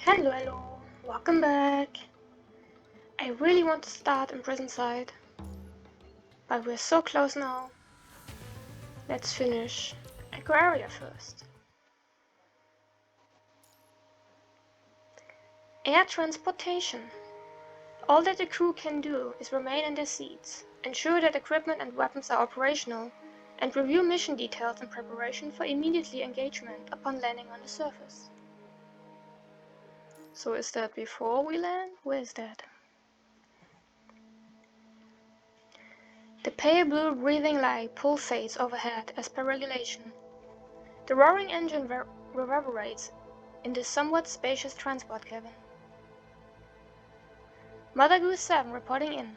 Hello, welcome back. I really want to start in prison side, but we're so close now. Let's finish Aria first. Air transportation. All that the crew can do is remain in their seats, ensure that equipment and weapons are operational, and review mission details in preparation for immediately engagement upon landing on the surface. So is that before we land? Where is that? The pale blue breathing light pulsates overhead as per regulation. The roaring engine reverberates in the somewhat spacious transport cabin. Mother Goose 7 reporting in.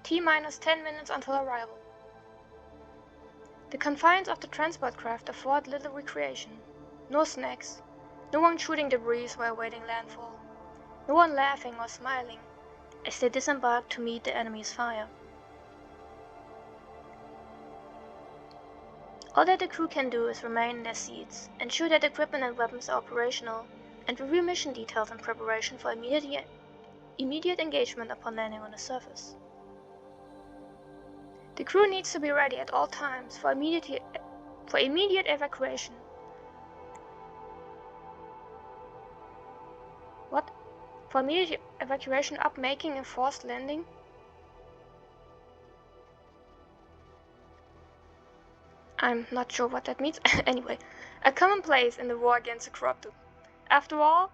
T-minus 10 minutes until arrival. The confines of the transport craft afford little recreation. No snacks, no one shooting debris while awaiting landfall, no one laughing or smiling as they disembark to meet the enemy's fire. All that the crew can do is remain in their seats, ensure that equipment and weapons are operational, and review mission details in preparation for immediate engagement upon landing on the surface. The crew needs to be ready at all times for immediate evacuation. What? For immediate evacuation up making a forced landing? I'm not sure what that means. Anyway, a commonplace in the war against the corrupted. After all,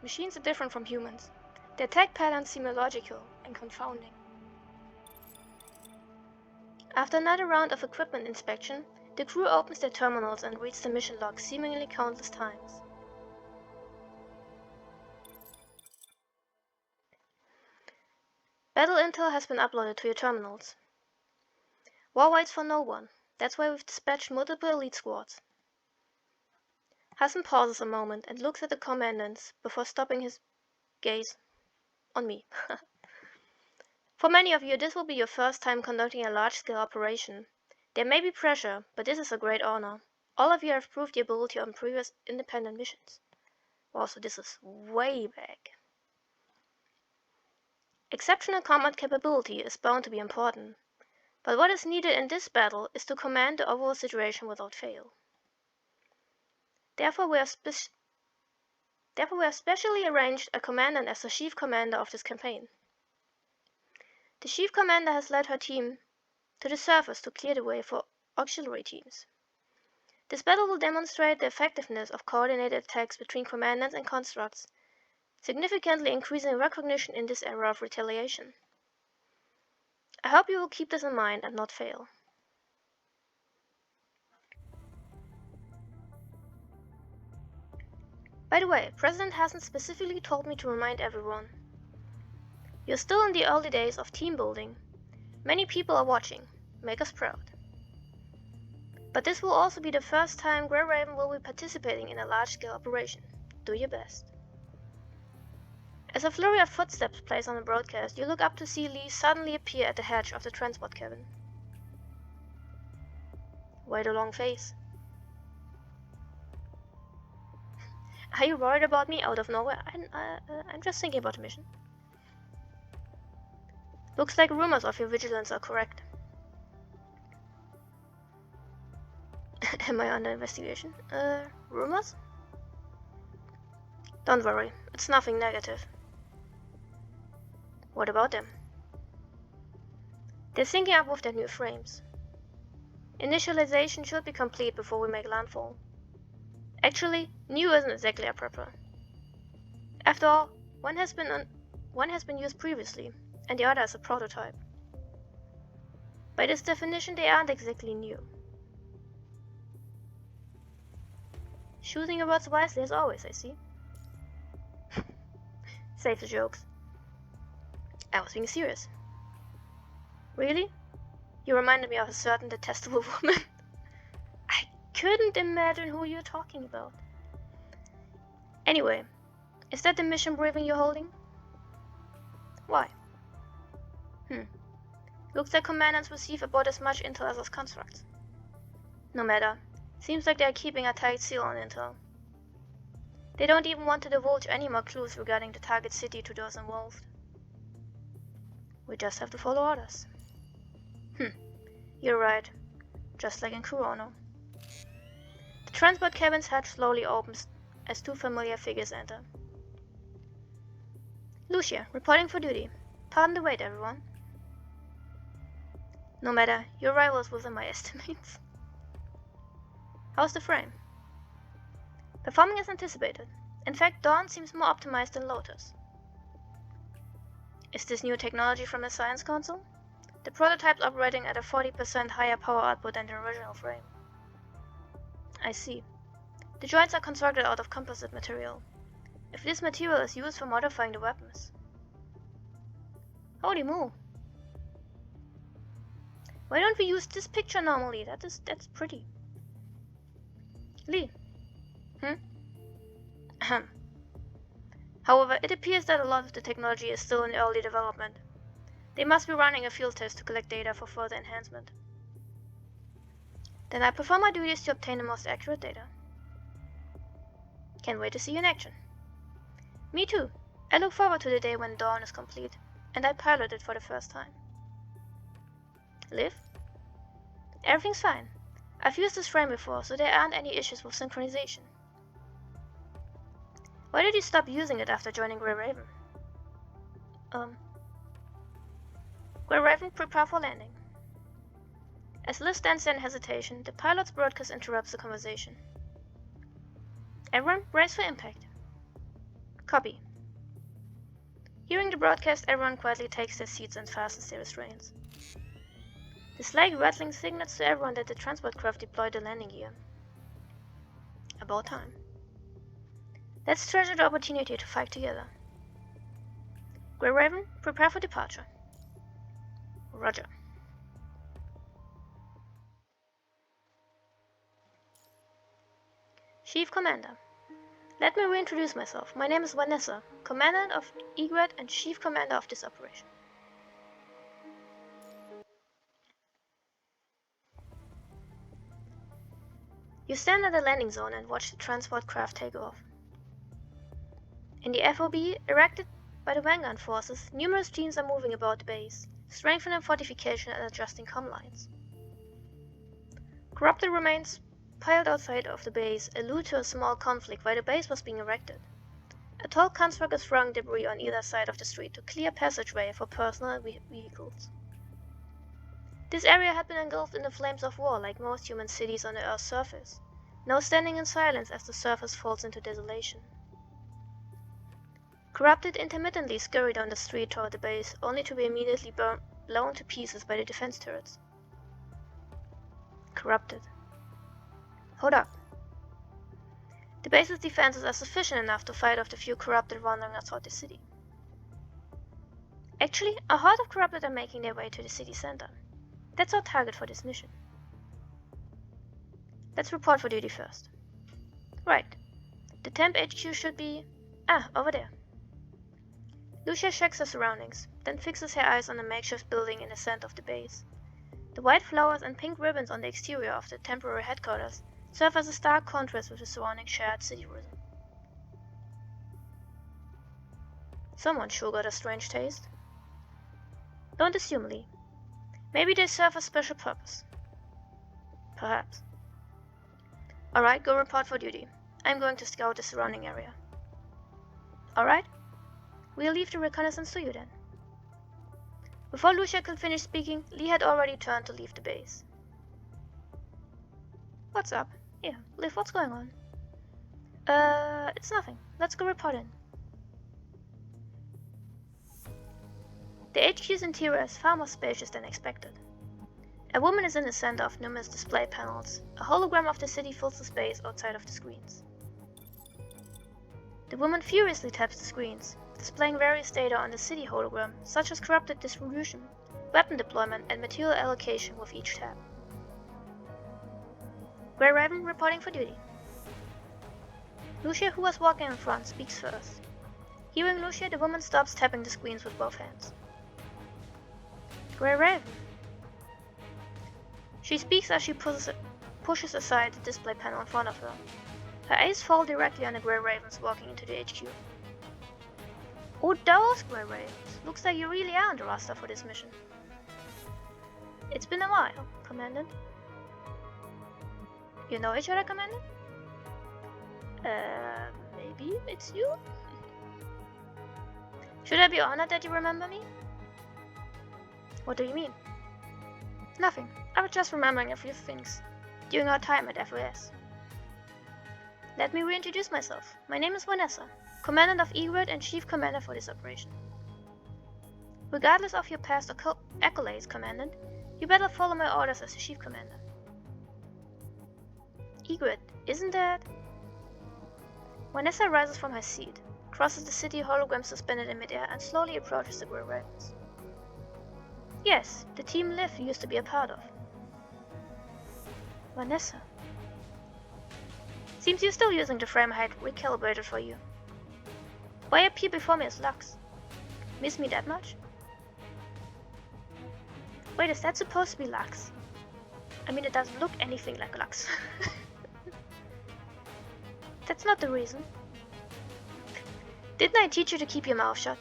machines are different from humans. Their attack patterns seem illogical and confounding. After another round of equipment inspection, the crew opens their terminals and reads the mission log seemingly countless times. Battle intel has been uploaded to your terminals. War waits for no one. That's why we've dispatched multiple elite squads. Hassan pauses a moment and looks at the commandants before stopping his gaze on me. For many of you, this will be your first time conducting a large-scale operation. There may be pressure, but this is a great honor. All of you have proved your ability on previous independent missions. Also, this is way back. Exceptional combat capability is bound to be important, but what is needed in this battle is to command the overall situation without fail. Therefore, we have specially arranged a commandant as the chief commander of this campaign. The chief commander has led her team to the surface to clear the way for auxiliary teams. This battle will demonstrate the effectiveness of coordinated attacks between commandants and constructs, significantly increasing recognition in this era of retaliation. I hope you will keep this in mind and not fail. By the way, President hasn't specifically told me to remind everyone. You're still in the early days of team building. Many people are watching. Make us proud. But this will also be the first time Grey Raven will be participating in a large-scale operation. Do your best. As a flurry of footsteps plays on the broadcast, you look up to see Lee suddenly appear at the hatch of the transport cabin. Why the long face? Are you worried about me out of nowhere? I'm just thinking about the mission. Looks like rumors of your vigilance are correct. Am I under investigation? Rumors? Don't worry, it's nothing negative. What about them? They're syncing up with their new frames. Initialization should be complete before we make landfall. Actually, new isn't exactly a prepper. After all, one has been used previously, and the other is a prototype. By this definition, they aren't exactly new. Choosing your words wisely as always, I see. Save the jokes. I was being serious. Really? You reminded me of a certain detestable woman. I couldn't imagine who you're talking about. Anyway, is that the mission briefing you're holding? Why? Looks like commandants receive about as much intel as us constructs. No matter. Seems like they are keeping a tight seal on intel. They don't even want to divulge any more clues regarding the target city to those involved. We just have to follow orders. You're right. Just like in Kurono. The transport cabin's hatch slowly opens as two familiar figures enter. Lucia, reporting for duty. Pardon the wait, everyone. No matter, your arrival is within my estimates. How's the frame? Performing as anticipated. In fact, Dawn seems more optimized than Lotus. Is this new technology from the Science Council? The prototype's operating at a 40% higher power output than the original frame. I see. The joints are constructed out of composite material. If this material is used for modifying the weapons. Holy moo! Why don't we use this picture normally? That's pretty. Lee. Ahem. However, it appears that a lot of the technology is still in early development. They must be running a field test to collect data for further enhancement. Then I perform my duties to obtain the most accurate data. Can't wait to see you in action. Me too. I look forward to the day when Dawn is complete, and I pilot it for the first time. Liv? Everything's fine. I've used this frame before, so there aren't any issues with synchronization. Why did you stop using it after joining Grey Raven? Grey Raven, prepare for landing. As Liv stands there in hesitation, the pilot's broadcast interrupts the conversation. Everyone, brace for impact. Copy. Hearing the broadcast, everyone quietly takes their seats and fastens their restraints. The slight rattling signals to everyone that the transport craft deployed the landing gear. About time. Let's treasure the opportunity to fight together. Grey Raven, prepare for departure. Roger. Chief Commander. Let me reintroduce myself. My name is Vanessa, Commandant of Egret and Chief Commander of this operation. You stand at the landing zone and watch the transport craft take off. In the FOB, erected by the Vanguard forces, numerous teams are moving about the base, strengthening fortification and adjusting comm lines. Corrupted remains piled outside of the base allude to a small conflict while the base was being erected. A tall construct is throwing debris on either side of the street to clear passageway for personal vehicles. This area had been engulfed in the flames of war like most human cities on the Earth's surface, now standing in silence as the surface falls into desolation. Corrupted intermittently scurry down the street toward the base, only to be immediately blown to pieces by the defense turrets. Corrupted. Hold up. The base's defenses are sufficient enough to fight off the few corrupted wandering outside the city. Actually, a horde of corrupted are making their way to the city center. That's our target for this mission. Let's report for duty first. Right. The temp HQ should be... over there. Lucia checks her surroundings, then fixes her eyes on the makeshift building in the center of the base. The white flowers and pink ribbons on the exterior of the temporary headquarters serve as a stark contrast with the surrounding shared city rhythm. Someone sure got a strange taste. Don't assume, Lee. Maybe they serve a special purpose. Perhaps. Alright, go report for duty. I'm going to scout the surrounding area. Alright? We'll leave the reconnaissance to you then. Before Lucia could finish speaking, Lee had already turned to leave the base. What's up? Yeah, Liv, what's going on? It's nothing. Let's go report in. The HQ's interior is far more spacious than expected. A woman is in the center of numerous display panels. A hologram of the city fills the space outside of the screens. The woman furiously taps the screens, displaying various data on the city hologram, such as corrupted distribution, weapon deployment, and material allocation with each tab. Grey Raven reporting for duty. Lucia, who was walking in front, speaks first. Hearing Lucia, the woman stops tapping the screens with both hands. Grey Raven. She speaks as she pushes aside the display panel in front of her. Her eyes fall directly on the Grey Ravens walking into the HQ. Oh, those Grey Ravens! Looks like you really are on the roster for this mission. It's been a while, Commandant. You know each other, Commandant? Maybe it's you? Should I be honored that you remember me? What do you mean? Nothing. I was just remembering a few things during our time at FOS. Let me reintroduce myself. My name is Vanessa, Commandant of Egret and Chief Commander for this operation. Regardless of your past accolades, Commandant, you better follow my orders as the Chief Commander. Egret, isn't that? Vanessa rises from her seat, crosses the city hologram suspended in midair, and slowly approaches the Grey Ravens. Yes, the team Liv used to be a part of. Vanessa. Seems you're still using the frame height recalibrated for you. Why appear before me as Lux? Miss me that much? Wait, is that supposed to be Lux? I mean, it doesn't look anything like Lux. That's not the reason. Didn't I teach you to keep your mouth shut?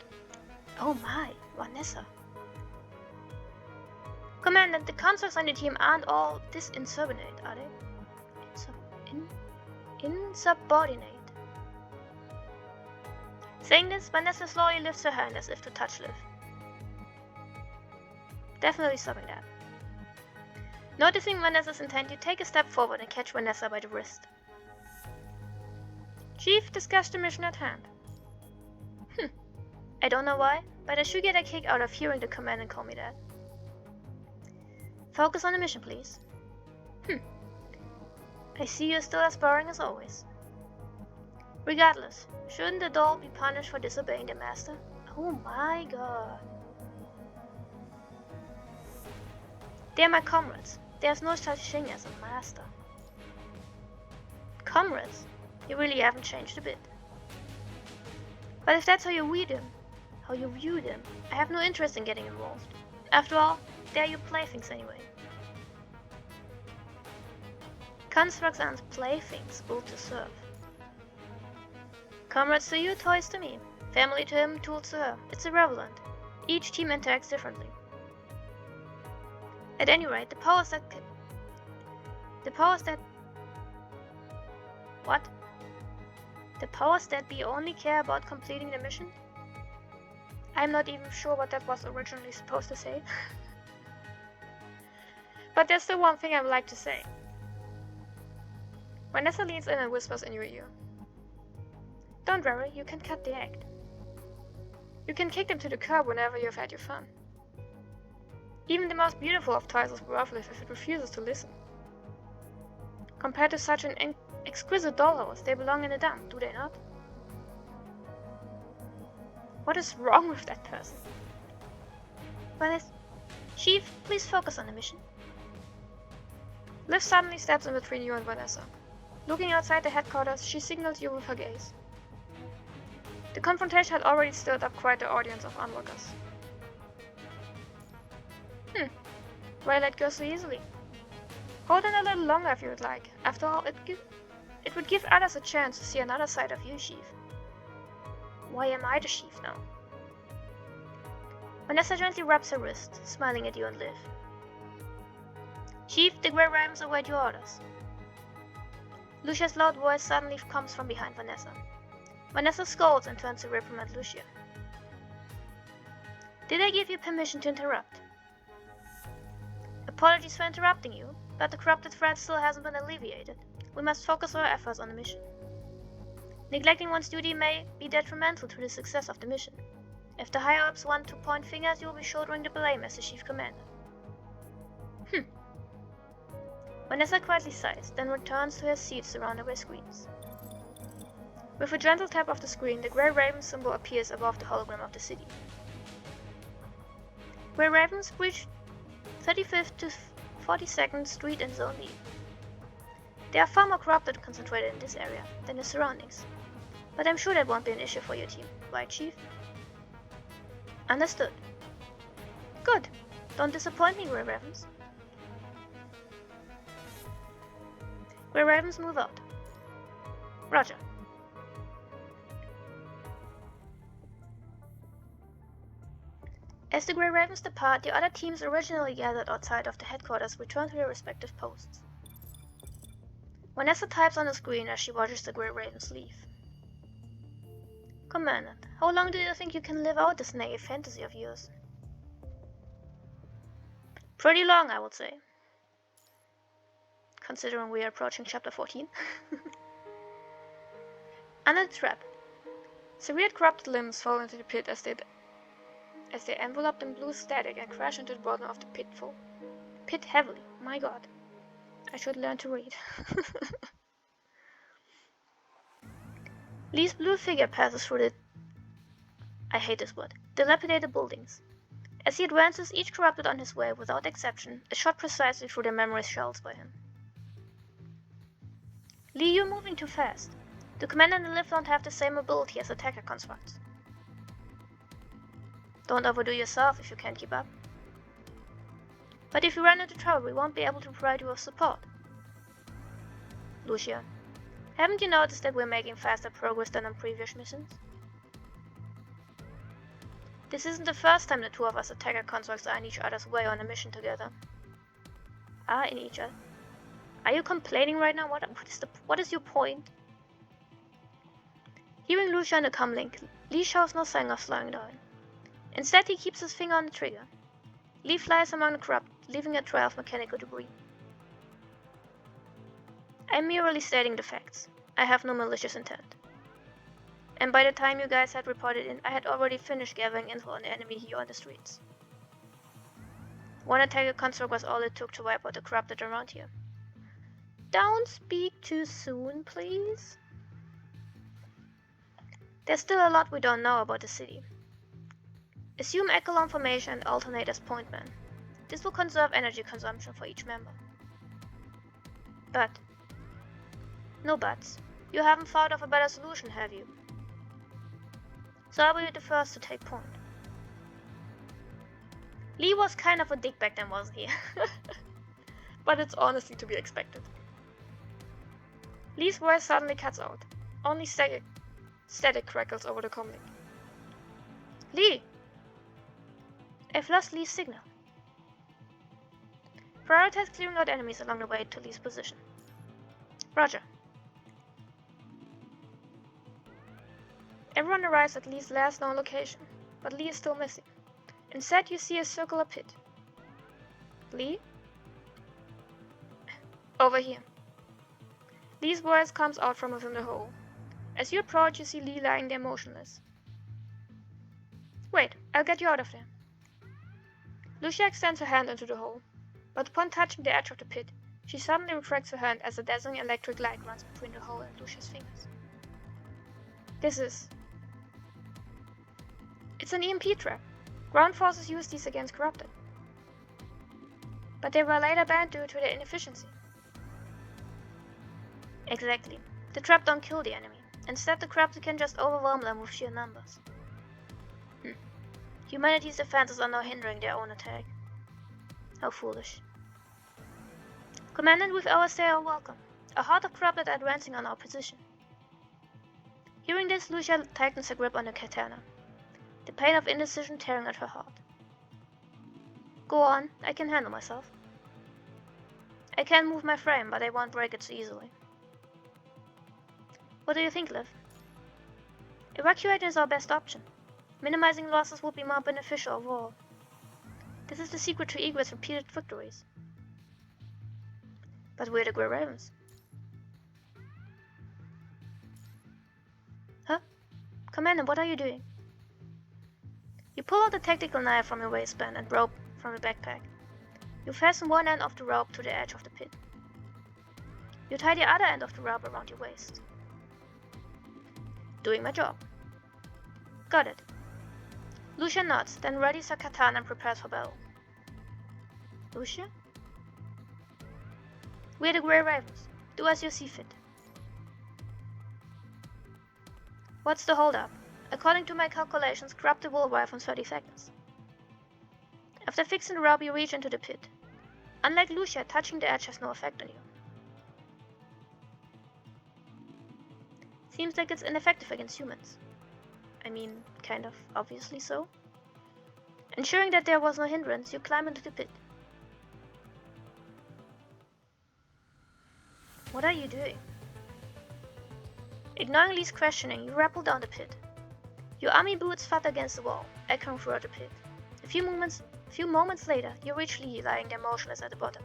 Oh my, Vanessa. Commandant, the constructs on the team aren't all this insubordinate, are they? Insubordinate. Saying this, Vanessa slowly lifts her hand as if to touch Liv. Definitely stopping that. Noticing Vanessa's intent, you take a step forward and catch Vanessa by the wrist. Chief, discuss the mission at hand. I don't know why, but I should get a kick out of hearing the commandant call me that. Focus on the mission, please. I see you're still as boring as always. Regardless, shouldn't the doll be punished for disobeying the master? Oh my god. They're my comrades. There's no such thing as a master. Comrades? You really haven't changed a bit. But if that's how you view them, I have no interest in getting involved. After all, they're your playthings anyway. Constructs aren't playthings built to serve. Comrades to you, toys to me. Family to him, tools to her. It's irrelevant. Each team interacts differently. At any rate, the powers that... What? The powers that be only care about completing the mission? I'm not even sure what that was originally supposed to say. But there's still one thing I would like to say. Vanessa leans in and whispers in your ear. Don't worry, you can cut the act. You can kick them to the curb whenever you've had your fun. Even the most beautiful of toys is worthless if it refuses to listen. Compared to such an exquisite dollhouse, they belong in a dump, do they not? What is wrong with that person? Well, Chief, please focus on the mission. Liv suddenly steps in between you and Vanessa. Looking outside the headquarters, she signals you with her gaze. The confrontation had already stirred up quite the audience of onlookers. Why let go so easily? Hold on a little longer if you would like. After all, it would give others a chance to see another side of you, Chief. Why am I the Chief now? Vanessa gently rubs her wrist, smiling at you and Liv. Chief, the Grey Ravens await your orders. Lucia's loud voice suddenly comes from behind Vanessa. Vanessa scolds and turns to reprimand Lucia. Did I give you permission to interrupt? Apologies for interrupting you, but the corrupted threat still hasn't been alleviated. We must focus our efforts on the mission. Neglecting one's duty may be detrimental to the success of the mission. If the higher-ups want to point fingers, you will be shouldering the blame as the Chief Commander. Vanessa quietly sighs, then returns to her seat surrounded by screens. With a gentle tap of the screen, the Grey Raven symbol appears above the hologram of the city. Grey Ravens breach 35th to 42nd Street in Zone E. They are far more corrupted and concentrated in this area than the surroundings, but I'm sure that won't be an issue for your team, right, Chief? Understood. Good. Don't disappoint me, Grey Ravens. Grey Ravens move out. Roger. As the Grey Ravens depart, the other teams originally gathered outside of the headquarters return to their respective posts. Vanessa types on the screen as she watches the Grey Ravens leave. Commandant, how long do you think you can live out this naive fantasy of yours? Pretty long, I would say. Considering we are approaching chapter 14. Under the trap. Severed corrupted limbs fall into the pit as they enveloped in blue static and crash into the bottom of the pit heavily. My god. I should learn to read. Lee's blue figure passes through dilapidated buildings. As he advances, each corrupted on his way, without exception, is shot precisely through their memory shells by him. Lee, you're moving too fast. The commander and the lift don't have the same mobility as attacker constructs. Don't overdo yourself if you can't keep up. But if you run into trouble, we won't be able to provide you with support. Lucia, haven't you noticed that we're making faster progress than on previous missions? This isn't the first time the two of us attacker constructs are in each other's way on a mission together. In each other? Are you complaining right now? What is your point? Hearing Lucia on the comlink, Lee shows no sign of slowing down. Instead, he keeps his finger on the trigger. Lee flies among the corrupt, leaving a trail of mechanical debris. I'm merely stating the facts. I have no malicious intent. And by the time you guys had reported in, I had already finished gathering info on the enemy here on the streets. One attacker construct was all it took to wipe out the corrupted around here. Don't speak too soon, please. There's still a lot we don't know about the city. Assume echelon formation and alternate as point men. This will conserve energy consumption for each member. But, no buts. You haven't thought of a better solution, have you? So I'll be the first to take point. Lee was kind of a dick back then, wasn't he? But it's honestly to be expected. Lee's voice suddenly cuts out. Only static crackles over the comlink. Lee! I've lost Lee's signal. Prioritize clearing out enemies along the way to Lee's position. Roger. Everyone arrives at Lee's last known location, but Lee is still missing. Instead, you see a circular pit. Lee? Over here. Lee's voice comes out from within the hole. As you approach, you see Lee lying there motionless. Wait, I'll get you out of there. Lucia extends her hand into the hole, but upon touching the edge of the pit, she suddenly retracts her hand as a dazzling electric light runs between the hole and Lucia's fingers. It's an EMP trap. Ground forces use these against corrupted. But they were later banned due to their inefficiency. Exactly. The trap don't kill the enemy. Instead, the corrupted can just overwhelm them with sheer numbers. Humanity's defenses are now hindering their own attack. How foolish. Commandant, with our stay are welcome. A horde of corrupted are advancing on our position. Hearing this, Lucia tightens her grip on the katana, the pain of indecision tearing at her heart. Go on, I can handle myself. I can move my frame, but I won't break it so easily. What do you think, Liv? Evacuating is our best option. Minimizing losses would be more beneficial overall. This is the secret to Egret's repeated victories. But we're the Grey Ravens. Huh? Commander, what are you doing? You pull out a tactical knife from your waistband and rope from your backpack. You fasten one end of the rope to the edge of the pit. You tie the other end of the rope around your waist. Doing my job. Got it. Lucia nods, then readies her katana and prepares for battle. Lucia? We're the Grey Ravens. Do as you see fit. What's the holdup? According to my calculations, corrupted will arrive in 30 seconds. After fixing the rope, you reach into the pit. Unlike Lucia, touching the edge has no effect on you. Seems like it's ineffective against humans. I mean, kind of obviously so. Ensuring that there was no hindrance, you climb into the pit. What are you doing? Ignoring Lee's questioning, you rappel down the pit. Your army boots thud against the wall, echoing throughout the pit. A few moments later, you reach Lee lying there motionless at the bottom.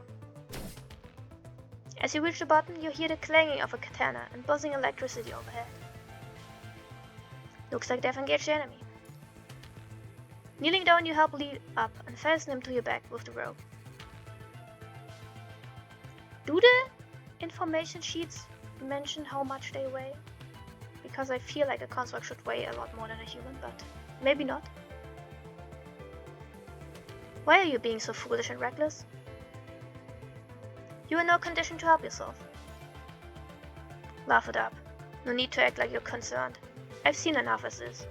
As you reach the bottom, you hear the clanging of a katana and buzzing electricity overhead. Looks like they've engaged the enemy. Kneeling down, you help Lee up and fasten him to your back with the rope. Do the information sheets mention how much they weigh? Because I feel like a construct should weigh a lot more than a human, but maybe not. Why are you being so foolish and reckless? You are in no condition to help yourself. Laugh it up. No need to act like you're concerned. I've seen enough as is.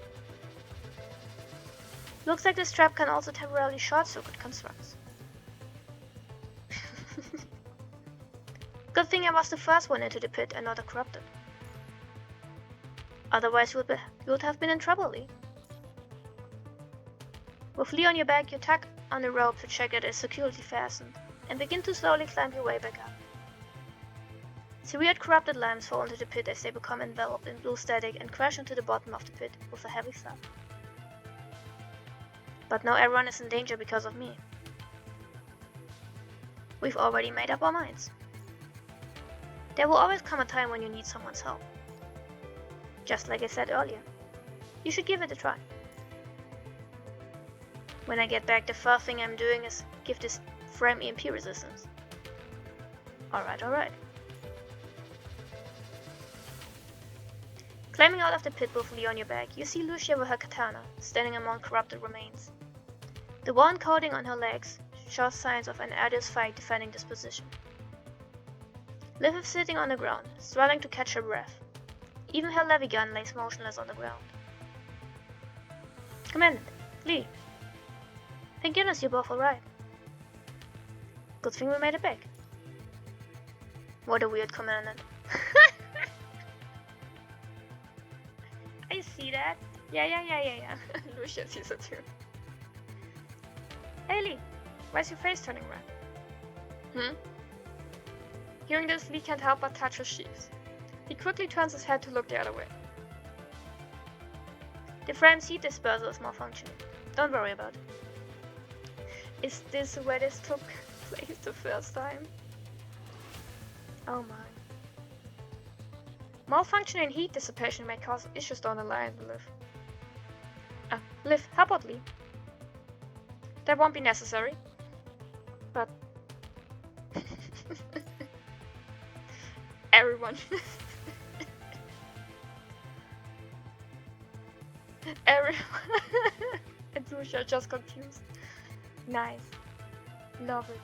Looks like this trap can also temporarily short-circuit constructs. Good thing I was the first one into the pit and not a corrupted. Otherwise you would have been in trouble, Lee. With Lee on your back, you tug on the rope to check it is securely fastened, and begin to slowly climb your way back up. Seared corrupted lamps fall into the pit as they become enveloped in blue static and crash into the bottom of the pit with a heavy thud. But now everyone is in danger because of me. We've already made up our minds. There will always come a time when you need someone's help. Just like I said earlier, you should give it a try. When I get back, the first thing I'm doing is give this frame EMP resistance. Alright. Climbing out of the pit with Lee on your back, you see Lucia with her katana, standing among corrupted remains. The worn coating on her legs shows signs of an arduous fight defending this position. Liv is sitting on the ground, struggling to catch her breath. Even her levy gun lays motionless on the ground. Commandant, Lee. Thank goodness you're both alright. Good thing we made it back. What a weird commandant. I see that. Yeah. Lucia sees it too. Hey Lee, why's your face turning red? Hearing this, Lee can't help but touch his sheaths. He quickly turns his head to look the other way. The frame's heat dispersal is malfunctioning. Don't worry about it. Is this where this took place the first time? Oh my. Malfunctioning heat dissipation may cause issues down the line, Liv. Liv, how about Lee? That won't be necessary. But... everyone... and Lucia just confused. Nice. Love it.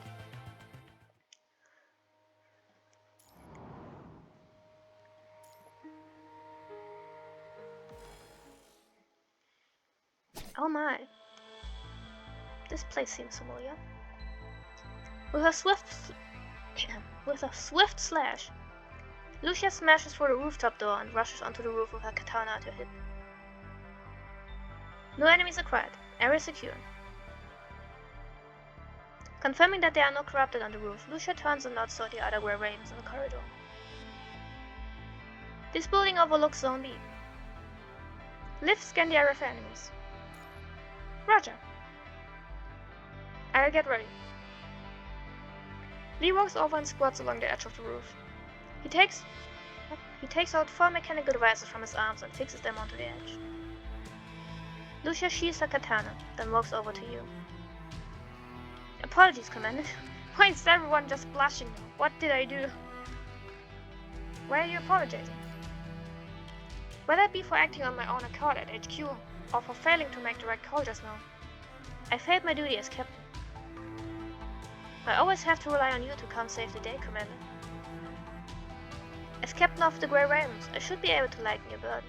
Oh my. This place seems familiar. With a swift slash, Lucia smashes through the rooftop door and rushes onto the roof with her katana at her hip. No enemies acquired. Area secure. Confirming that there are no corrupted on the roof, Lucia turns and nods toward the other grey ravens in the corridor. This building overlooks Zone B. Liv, scan the area for enemies. Roger. I'll get ready. Lee walks over and squats along the edge of the roof. He takes out 4 mechanical devices from his arms and fixes them onto the edge. Lucia sheathes her katana, then walks over to you. Apologies, Commander. Why is everyone just blushing now? What did I do? Why are you apologizing? Whether it be for acting on my own accord at HQ, or for failing to make the right call just now, I failed my duty as captain. I always have to rely on you to come save the day, Commander. As captain of the Grey Ravens, I should be able to lighten your burden.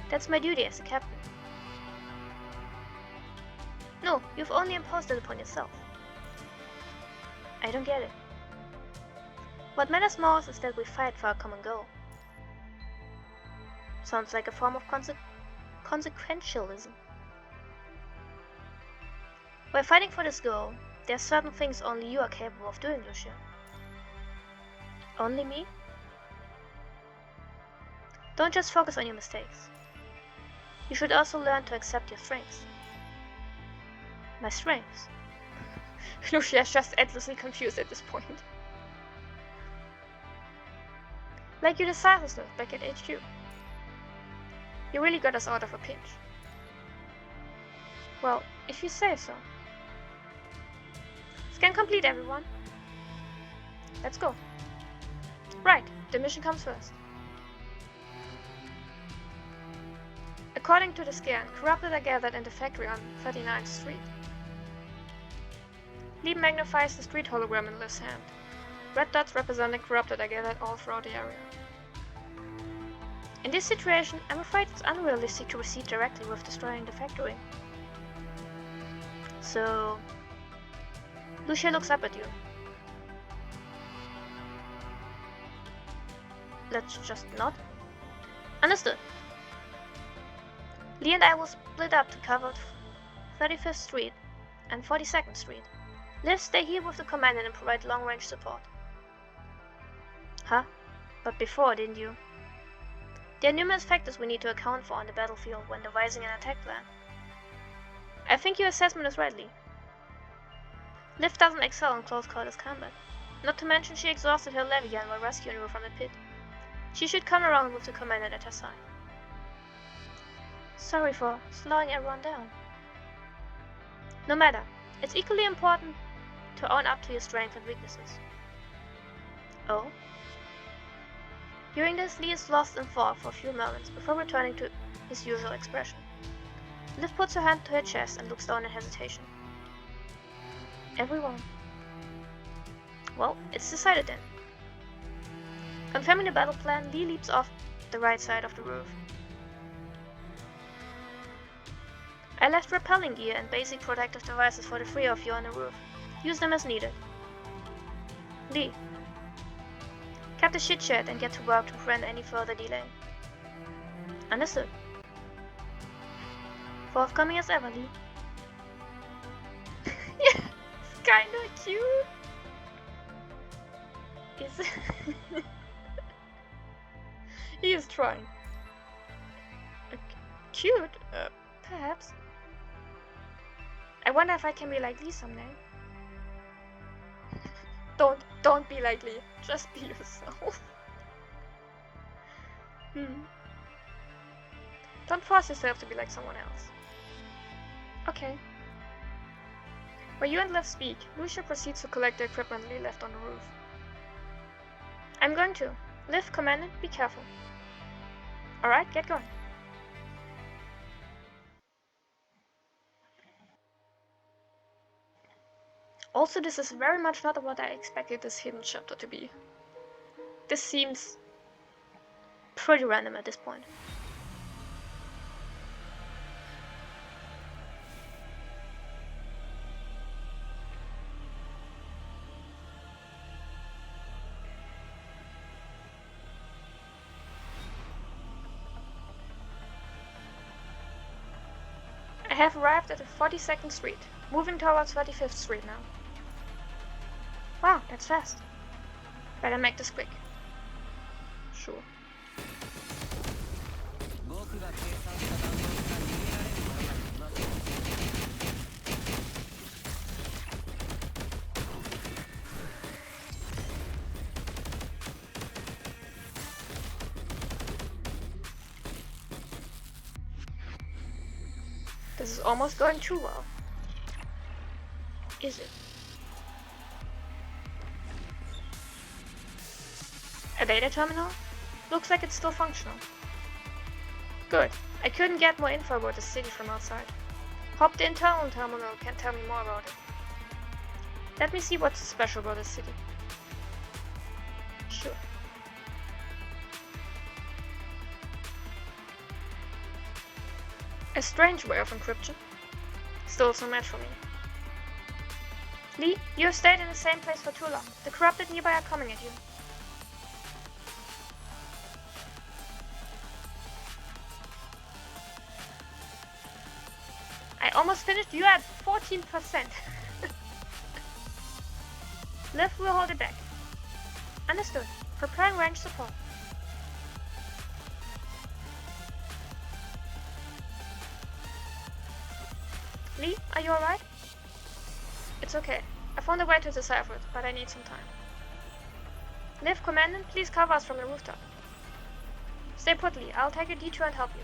That's my duty as a captain. No, you've only imposed it upon yourself. I don't get it. What matters most is that we fight for our common goal. Sounds like a form of consequentialism. While fighting for this goal, there are certain things only you are capable of doing, Lucia. Only me? Don't just focus on your mistakes. You should also learn to accept your strengths. My strengths? Lucia is just endlessly confused at this point. Like your decisiveness back at HQ. You really got us out of a pinch. Well, if you say so. Scan complete, everyone. Let's go. Right, the mission comes first. According to the scan, corrupted are gathered in the factory on 39th Street. Lee magnifies the street hologram in Liv's hand. Red dots representing corrupted are gathered all throughout the area. In this situation, I'm afraid it's unrealistic to proceed directly with destroying the factory. So, Lucia looks up at you. Let's just not. Understood. Lee and I will split up to cover 35th Street and 42nd Street. Liv, stay here with the commandant and provide long-range support. Huh? But before, didn't you? There are numerous factors we need to account for on the battlefield when devising an attack plan. I think your assessment is right, Lee. Liv doesn't excel in close quarters combat. Not to mention she exhausted her Leviathan while rescuing you from the pit. She should come around with the commandant at her side. Sorry for slowing everyone down. No matter, it's equally important to own up to your strengths and weaknesses. Oh? Hearing this, Lee is lost in thought for a few moments before returning to his usual expression. Liv puts her hand to her chest and looks down in hesitation. Everyone. Well, it's decided then. Confirming the battle plan, Lee leaps off the right side of the roof. I left repelling gear and basic protective devices for the three of you on the roof. Use them as needed. Lee. Cut the chit-chat and get to work to prevent any further delay. Understood. Forthcoming as ever, Lee. Yeah, it's kinda cute. Is it? He is trying. Cute? Perhaps. I wonder if I can be like Lee someday. Don't be like Lee. Just be yourself. Don't force yourself to be like someone else. Okay. While you and Liv speak, Lucia proceeds to collect the equipment Lee left on the roof. I'm going to. Liv, Commandant, be careful. Alright, get going. Also, this is very much not what I expected this hidden chapter to be. This seems pretty random at this point. I have arrived at the 42nd Street, moving towards 35th Street now. Wow, that's fast. Better make this quick. Sure. This is almost going too well. Is it? A data terminal? Looks like it's still functional. Good. I couldn't get more info about the city from outside. Hope the internal terminal can tell me more about it. Let me see what's special about this city. Sure. A strange way of encryption. Still so much for me. Lee, you have stayed in the same place for too long. The corrupted nearby are coming at you. almost finished. You're at 14%. Liv will hold it back. Understood. Preparing range support. Lee, are you alright? It's okay. I found a way to decipher it, but I need some time. Liv, Commandant, please cover us from the rooftop. Stay put, Lee. I'll take a detour and help you.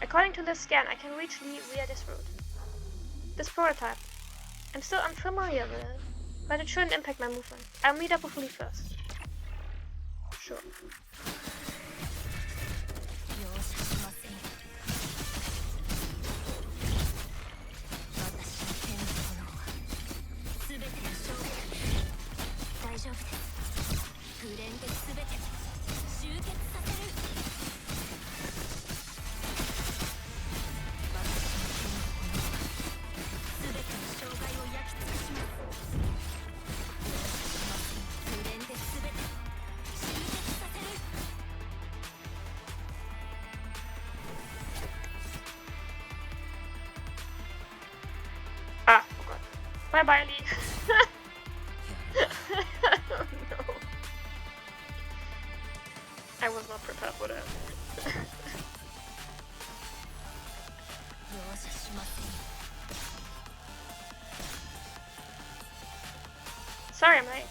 According to this scan, I can reach Lee via this route. This prototype. I'm still unfamiliar with it, but it shouldn't impact my movement. I'll meet up with Lee first. Sure. Ah, oh god. Bye bye, Lee. Oh, no. I was not prepared for that. Sorry, I'm late.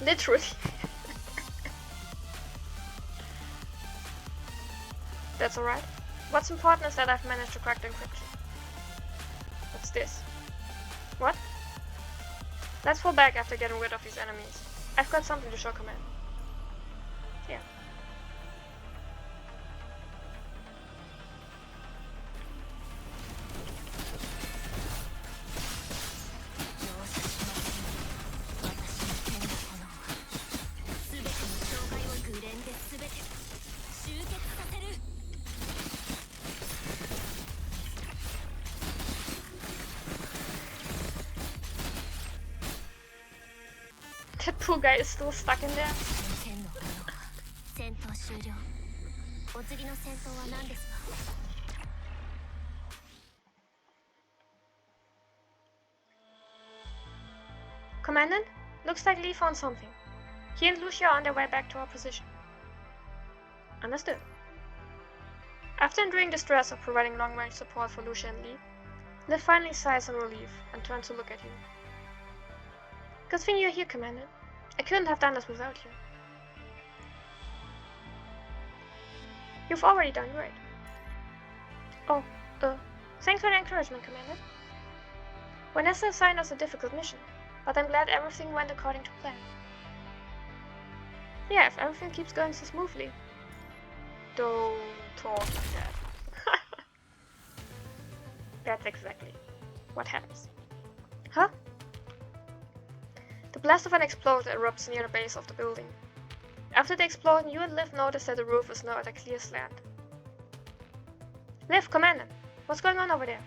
Literally. That's alright. What's important is that I've managed to crack the encryption. What's this? What? Let's fall back after getting rid of these enemies. I've got something to show Command. Yeah. That poor guy is still stuck in there. Commandant? Looks like Lee found something. He and Lucia are on their way back to our position. Understood. After enduring the stress of providing long-range support for Lucia and Lee, Liv finally sighs in relief and turns to look at you. Good thing you're here, Commandant. I couldn't have done this without you. You've already done great. Oh, thanks for the encouragement, Commander. Vanessa assigned us a difficult mission, but I'm glad everything went according to plan. Yeah, if everything keeps going so smoothly. Don't talk like that. That's exactly what happens. Huh? The blast of an explosion erupts near the base of the building. After the explosion, you and Liv notice that the roof is now at a clear slant. Liv, Commandant, what's going on over there?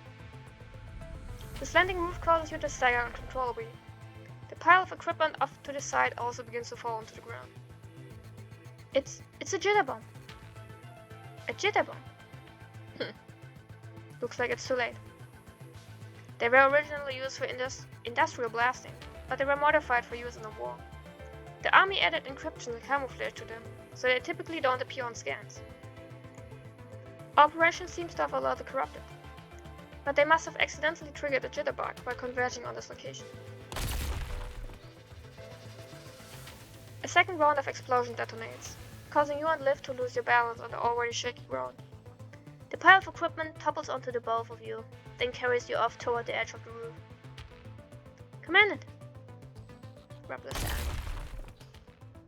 The slanting roof causes you to stagger uncontrollably. The pile of equipment off to the side also begins to fall onto the ground. It's a jitter bomb. A jitter bomb? Looks like it's too late. They were originally used for industrial blasting, but they were modified for use in the war. The army added encryption and camouflage to them, so they typically don't appear on scans. Operation seems to have allowed the corrupted, but they must have accidentally triggered a jitterbug while converging on this location. A second round of explosion detonates, causing you and Liv to lose your balance on the already shaky ground. The pile of equipment topples onto the both of you, then carries you off toward the edge of the roof. Commandant! Grab this hand.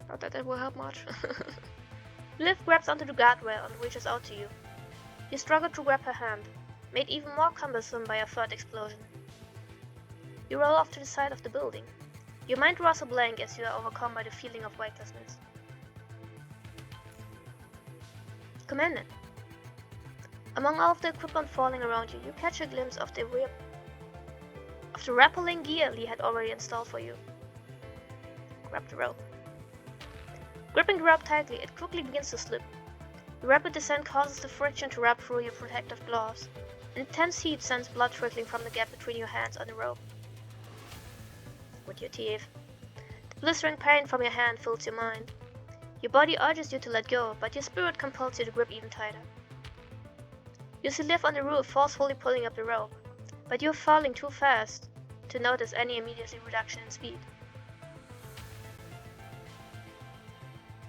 Not that it will help much. Liv grabs onto the guardrail and reaches out to you. You struggle to grab her hand, made even more cumbersome by a third explosion. You roll off to the side of the building. Your mind draws a blank as you are overcome by the feeling of weightlessness. Commandant! Among all of the equipment falling around you, you catch a glimpse of the rappelling gear Lee had already installed for you. Grab the rope. Gripping the rope tightly, it quickly begins to slip. The rapid descent causes the friction to rub through your protective gloves. Intense heat sends blood trickling from the gap between your hands on the rope. With your teeth. The blistering pain from your hand fills your mind. Your body urges you to let go, but your spirit compels you to grip even tighter. You see Liv on the roof forcefully pulling up the rope, but you're falling too fast to notice any immediate reduction in speed.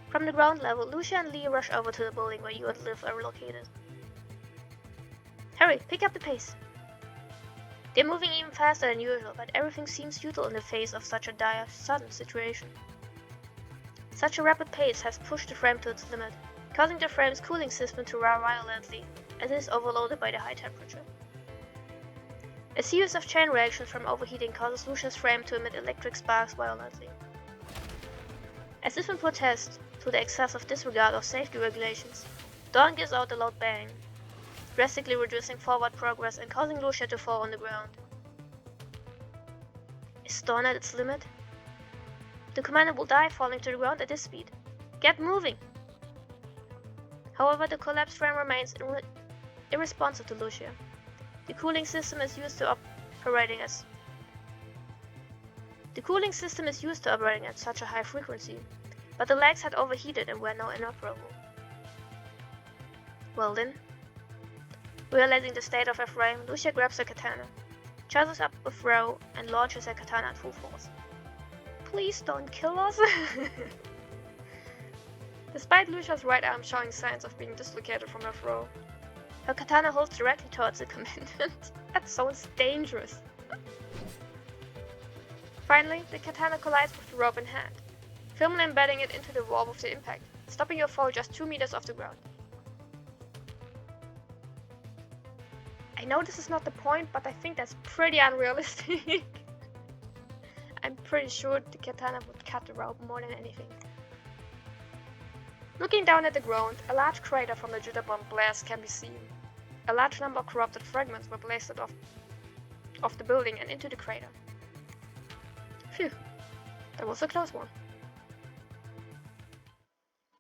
From the ground level, Lucia and Lee rush over to the building where you and Liv are located. Hurry, pick up the pace. They're moving even faster than usual, but everything seems futile in the face of such a dire, sudden situation. Such a rapid pace has pushed the frame to its limit, causing the frame's cooling system to roar violently, as it is overloaded by the high temperature. A series of chain reactions from overheating causes Lucia's frame to emit electric sparks violently. As if in protest to the excessive disregard of safety regulations, Dawn gives out a loud bang, drastically reducing forward progress and causing Lucia to fall on the ground. Is Dawn at its limit? The commander will die falling to the ground at this speed. Get moving! However, the collapsed frame remains irresponsive to Lucia. The cooling system is used to operating at such a high frequency, but the legs had overheated and were now inoperable. Well then, realizing the state of her frame, Lucia grabs her katana, charges up a throw, and launches her katana at full force. Please don't kill us! Despite Lucia's right arm showing signs of being dislocated from her throw, her katana holds directly towards the commandant. That sounds dangerous. Finally, the katana collides with the rope in hand, firmly embedding it into the wall with the impact, stopping your fall just 2 meters off the ground. I know this is not the point, but I think that's pretty unrealistic. I'm pretty sure the katana would cut the rope more than anything. Looking down at the ground, a large crater from the jitterbomb blast can be seen. A large number of corrupted fragments were blasted off the building and into the crater. Phew, that was a close one.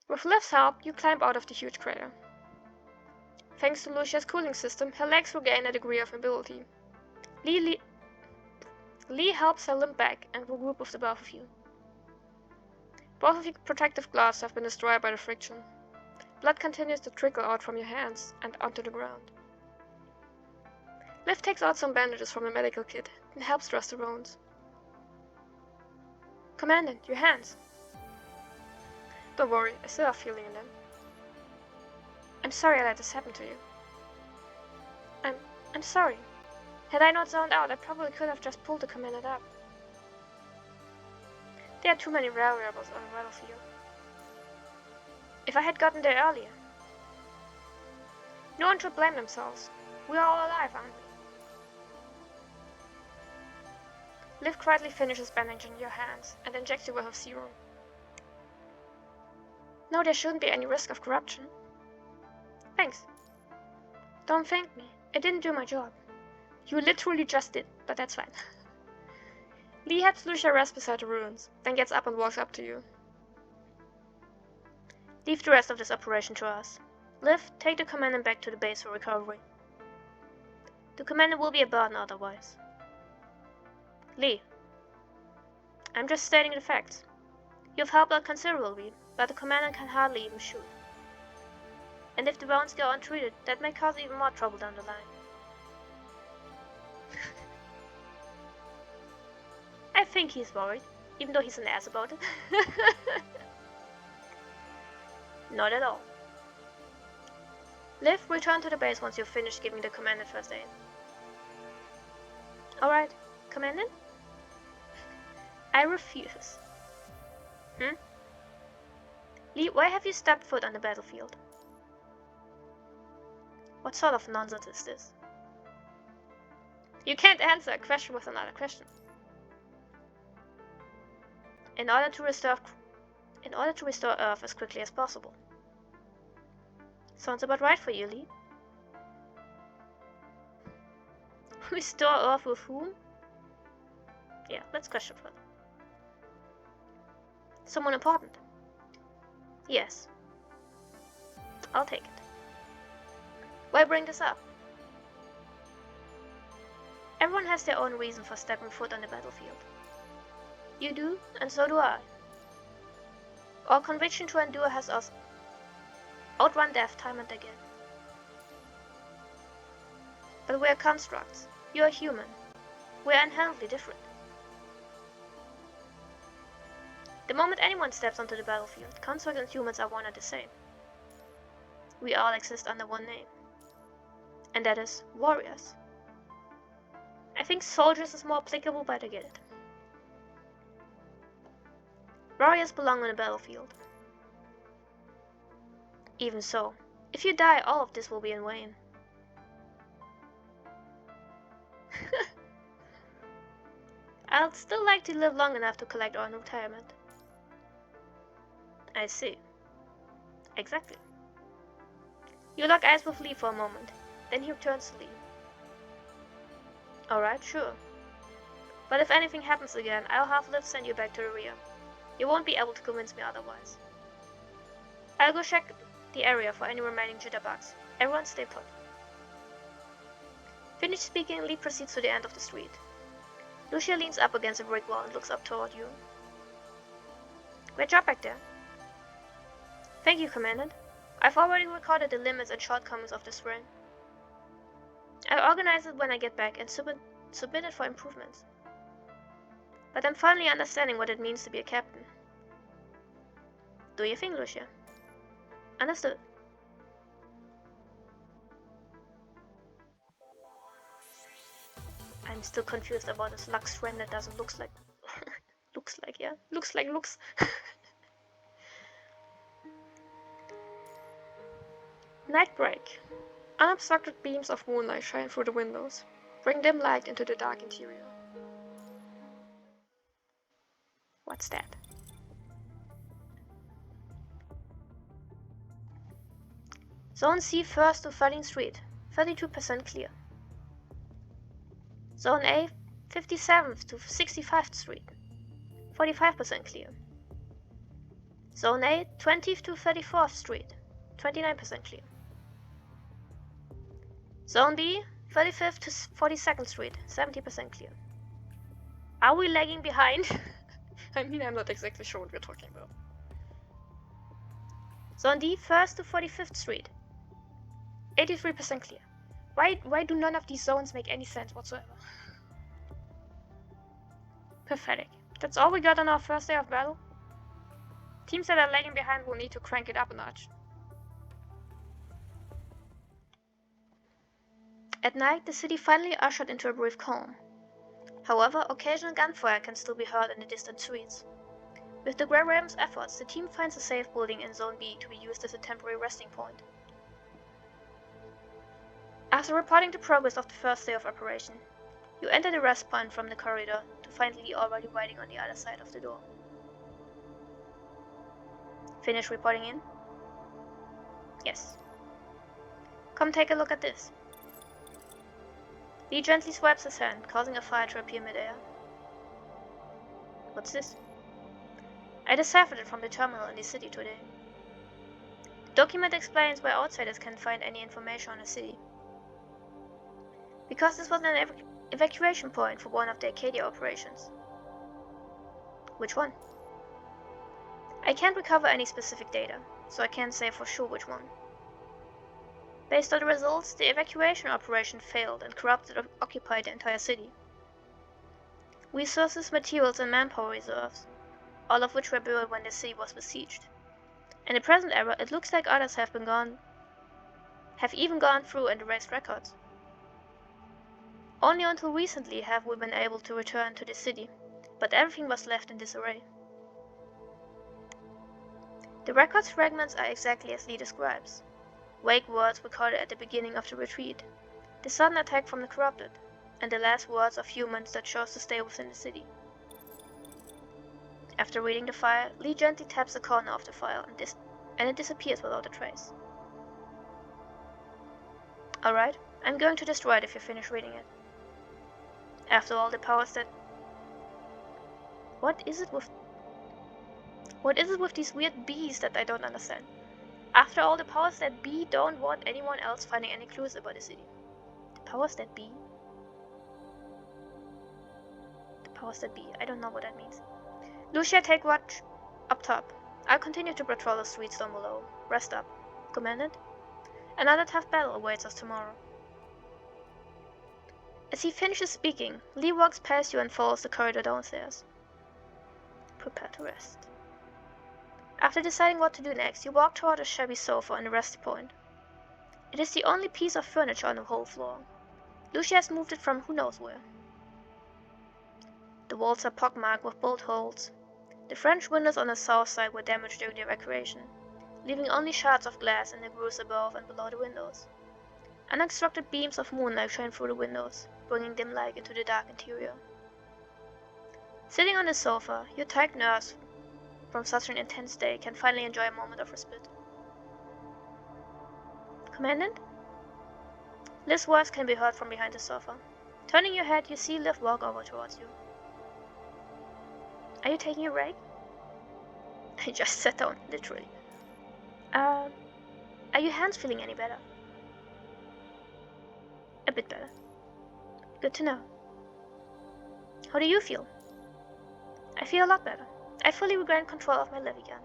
With Liv's help, you climb out of the huge crater. Thanks to Lucia's cooling system, her legs regain a degree of mobility. Lee helps her limp back and regroup with the both of you. Both of your protective gloves have been destroyed by the friction. Blood continues to trickle out from your hands and onto the ground. Liv takes out some bandages from the medical kit and helps dress the wounds. Commandant, your hands! Don't worry, I still have feeling in them. I'm sorry I let this happen to you. I'm sorry. Had I not zoned out, I probably could have just pulled the commandant up. There are too many variables on the battlefield. If I had gotten there earlier. No one should blame themselves. We are all alive, aren't we? Liv quietly finishes bandaging your hands and injects you with a serum. No, there shouldn't be any risk of corruption. Thanks. Don't thank me. I didn't do my job. You literally just did, but that's fine. Lee helps Lucia rest beside the ruins, then gets up and walks up to you. Leave the rest of this operation to us. Liv, take the commandant back to the base for recovery. The commandant will be a burden otherwise. Lee. I'm just stating the facts. You've helped out considerably, but the commandant can hardly even shoot. And if the wounds go untreated, that may cause even more trouble down the line. I think he's worried, even though he's an ass about it. Not at all. Liv, return to the base once you've finished giving the commandant first aid. Alright, commandant? I refuse. Lee, why have you stepped foot on the battlefield? What sort of nonsense is this? You can't answer a question with another question. In order to restore Earth as quickly as possible. Sounds about right for you, Lee. Restore Earth with whom? Yeah, let's question further. Someone important? Yes. I'll take it. Why bring this up? Everyone has their own reason for stepping foot on the battlefield. You do, and so do I. Our conviction to endure has us outrun death time and again. But we are constructs. You are human. We are inherently different. The moment anyone steps onto the battlefield, constructs and humans are one and the same. We all exist under one name. And that is warriors. I think soldiers is more applicable, but I get it. Warriors belong on the battlefield. Even so, if you die, all of this will be in vain. I'd still like to live long enough to collect our retirement. I see. Exactly. You lock eyes with Lee for a moment, then he returns to Lee. Alright, sure. But if anything happens again, I'll have Liv send you back to the rear. You won't be able to convince me otherwise. I'll go check the area for any remaining jitterbugs. Everyone stay put. Finished speaking, Lee proceeds to the end of the street. Lucia leans up against a brick wall and looks up toward you. Great job back there. Thank you, Commandant. I've already recorded the limits and shortcomings of this ring. I'll organize it when I get back and submit it for improvements. But I'm finally understanding what it means to be a captain. Do you think, Lucia? Understood. I'm still confused about this Lux friend that doesn't looks like... looks. Night break. Unobstructed beams of moonlight shine through the windows, bring dim light into the dark interior. What's that? Zone C 1st to 13th Street, 32% clear. Zone A 57th to 65th Street, 45% clear. Zone A 20th to 34th Street, 29% clear. Zone B 35th to 42nd Street, 70% clear. Are we lagging behind? I mean, I'm not exactly sure what we're talking about. Zone D 1st to 45th Street, 83% clear. Why do none of these zones make any sense whatsoever? Pathetic. That's all we got on our first day of battle? Teams that are lagging behind will need to crank it up a notch. At night, the city finally ushered into a brief calm. However, occasional gunfire can still be heard in the distant streets. With the Grey Ram's efforts, the team finds a safe building in Zone B to be used as a temporary resting point. After reporting the progress of the first day of operation, you enter the rest point from the corridor to find Lee already waiting on the other side of the door. Finish reporting in? Yes. Come take a look at this. Lee gently swipes his hand, causing a fire to appear midair. What's this? I deciphered it from the terminal in the city today. The document explains where outsiders can find any information on the city. Because this was an evacuation point for one of the Acadia operations. Which one? I can't recover any specific data, so I can't say for sure which one. Based on the results, the evacuation operation failed and corrupted or occupied the entire city. Resources, materials and manpower reserves, all of which were buried when the city was besieged. In the present era, it looks like others have even gone through and erased records. Only until recently have we been able to return to the city, but everything was left in disarray. The records fragments are exactly as Lee describes. Vague words recorded at the beginning of the retreat, the sudden attack from the corrupted, and the last words of humans that chose to stay within the city. After reading the file, Lee gently taps a corner of the file and it disappears without a trace. Alright, I'm going to destroy it if you finish reading it. After all, the powers that... What is it with these weird bees that I don't understand? After all, the powers that be don't want anyone else finding any clues about the city. The powers that be? The powers that be. I don't know what that means. Lucia, take watch up top. I'll continue to patrol the streets down below. Rest up. Commandant? Another tough battle awaits us tomorrow. As he finishes speaking, Lee walks past you and follows the corridor downstairs. Prepare to rest. After deciding what to do next, you walk toward a shabby sofa on the rest point. It is the only piece of furniture on the whole floor. Lucia has moved it from who knows where. The walls are pockmarked with bolt holes. The French windows on the south side were damaged during the evacuation, leaving only shards of glass in the grooves above and below the windows. Unobstructed beams of moonlight shine through the windows, bringing dim light into the dark interior. Sitting on the sofa, your tired nerves from such an intense day can finally enjoy a moment of respite. Commandant? Liv's voice can be heard from behind the sofa. Turning your head, you see Liv walk over towards you. Are you taking a break? I just sat down, literally. Are your hands feeling any better? A bit better. Good to know. How do you feel? I feel a lot better. I fully regained control of my life again.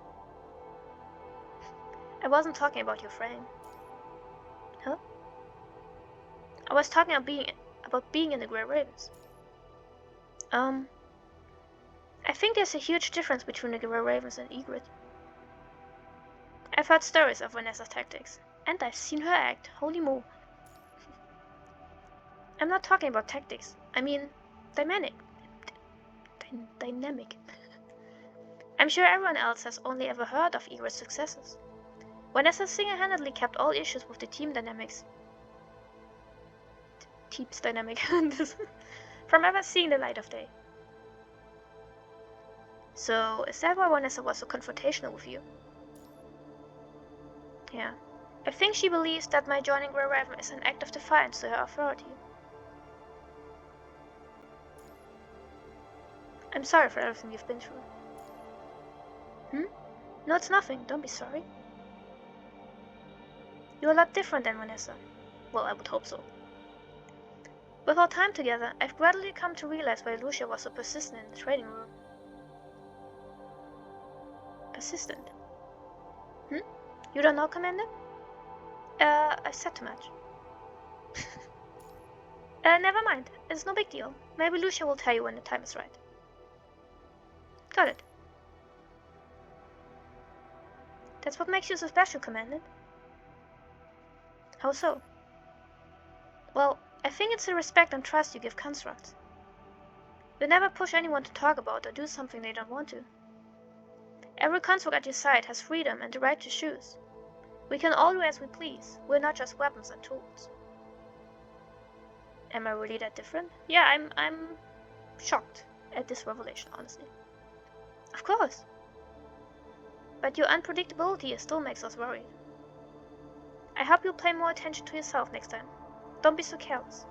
I wasn't talking about your frame. Huh? I was talking about being in the Grey Ravens. I think there's a huge difference between the Grey Ravens and Egret. I've heard stories of Vanessa's tactics, and I've seen her act. Holy moo. I'm not talking about tactics. I mean, dynamic. I'm sure everyone else has only ever heard of Egret's successes. Vanessa single-handedly kept all issues with the team dynamics. Team's dynamic. From ever seeing the light of day. So, is that why Vanessa was so confrontational with you? Yeah. I think she believes that my joining Grey Raven is an act of defiance to her authority. I'm sorry for everything you've been through. No, it's nothing. Don't be sorry. You're a lot different than Vanessa. Well, I would hope so. With our time together, I've gradually come to realize why Lucia was so persistent in the training room. Persistent? You don't know, Commander? I said too much. Never mind. It's no big deal. Maybe Lucia will tell you when the time is right. Got it. That's what makes you so special, Commandant. How so? Well, I think it's the respect and trust you give constructs. You never push anyone to talk about or do something they don't want to. Every construct at your side has freedom and the right to choose. We can all do as we please. We're not just weapons and tools. Am I really that different? Yeah, I'm shocked at this revelation, honestly. Of course. But your unpredictability still makes us worried. I hope you'll pay more attention to yourself next time. Don't be so careless.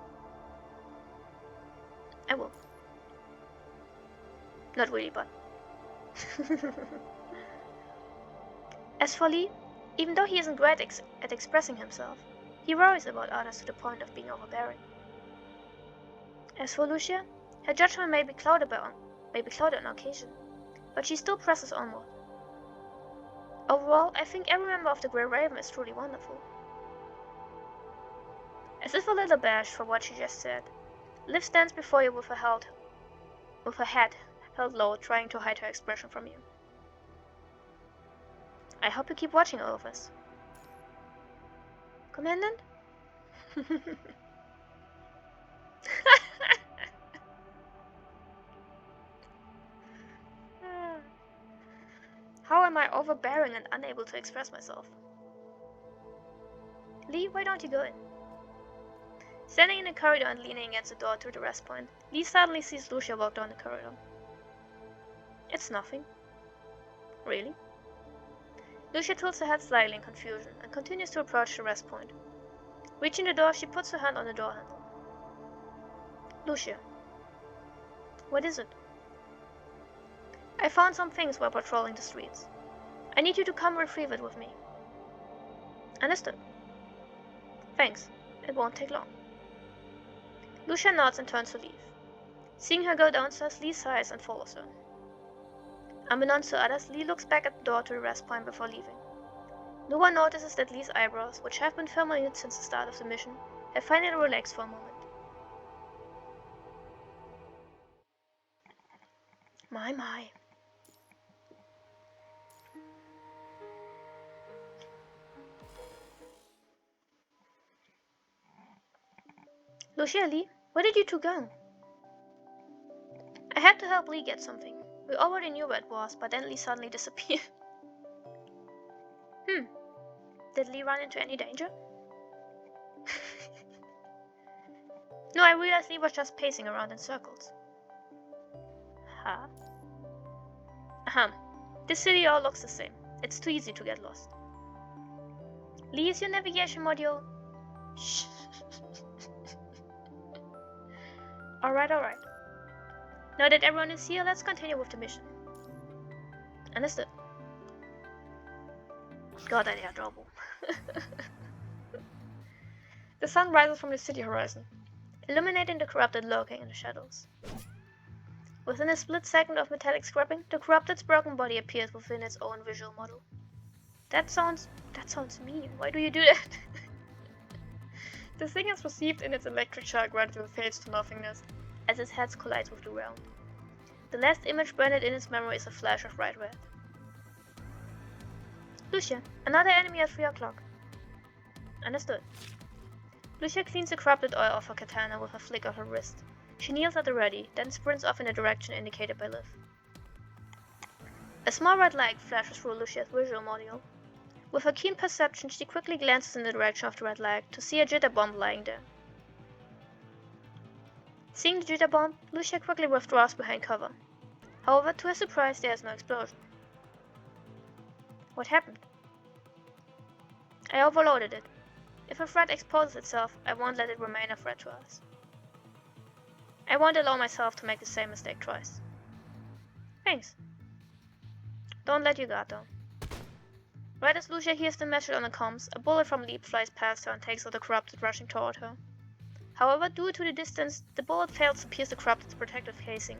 I will. Not really, but... As for Lee, even though he isn't great at expressing himself, he worries about others to the point of being overbearing. As for Lucia, her judgment may be clouded on occasion, but she still presses onward. Overall, I think every member of the Grey Raven is truly wonderful. As if a little abashed for what she just said, Liv stands before you with her head held low, trying to hide her expression from you. I hope you keep watching all of us. Commandant? How am I overbearing and unable to express myself? Lee, why don't you go in? Standing in the corridor and leaning against the door to the rest point, Lee suddenly sees Lucia walk down the corridor. It's nothing. Really? Lucia tilts her head slightly in confusion and continues to approach the rest point. Reaching the door, she puts her hand on the door handle. Lucia. What is it? I found some things while patrolling the streets. I need you to come retrieve it with me. Understood. Thanks. It won't take long. Lucia nods and turns to leave. Seeing her go downstairs, Lee sighs and follows her. Unbeknownst to others, Lee looks back at the door to the rest point before leaving. No one notices that Lee's eyebrows, which have been firmly knit since the start of the mission, have finally relaxed for a moment. My. Lucia, Lee, where did you two go? I had to help Lee get something. We already knew where it was, but then Lee suddenly disappeared. Did Lee run into any danger? No, I realized Lee was just pacing around in circles. Huh? Ahem. This city all looks the same. It's too easy to get lost. Lee, is your navigation module? Shh. Alright. Now that everyone is here, let's continue with the mission. Understood. God, that air trouble. The sun rises from the city horizon, illuminating the corrupted lurking in the shadows. Within a split second of metallic scrapping, the corrupted's broken body appears within its own visual model. That sounds mean. Why do you do that? The thing is received in its electric shock gradually fades to nothingness as its head collides with the ground. The last image branded in its memory is a flash of bright red. Lucia, another enemy at 3 o'clock. Understood. Lucia cleans the corrupted oil off her katana with a flick of her wrist. She kneels at the ready, then sprints off in the direction indicated by Liv. A small red light flashes through Lucia's visual module. With her keen perception, she quickly glances in the direction of the red light to see a jitter bomb lying there. Seeing the jitter bomb, Lucia quickly withdraws behind cover. However, to her surprise, there is no explosion. What happened? I overloaded it. If a threat exposes itself, I won't let it remain a threat to us. I won't allow myself to make the same mistake twice. Thanks. Don't let your guard down. Right as Lucia hears the message on the comms, a bullet from Leap flies past her and takes out the corrupted rushing toward her. However, due to the distance, the bullet fails to pierce the corrupted's protective casing.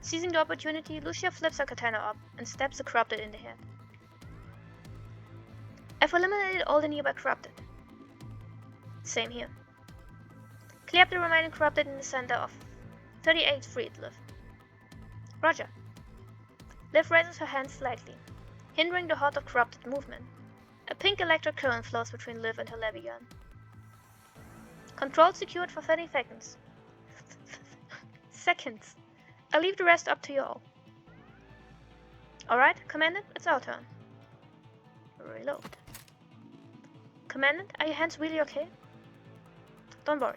Seizing the opportunity, Lucia flips her katana up and stabs the corrupted in the head. I've eliminated all the nearby corrupted. Same here. Clear up the remaining corrupted in the center of 38th Street, Liv. Roger. Liv raises her hand slightly, hindering the horde of corrupted movement. A pink electric current flows between Liv and her levy gun. Control secured for 30 seconds. Seconds. I'll leave the rest up to you all. Alright, Commandant, it's our turn. Reload. Commandant, are your hands really okay? Don't worry.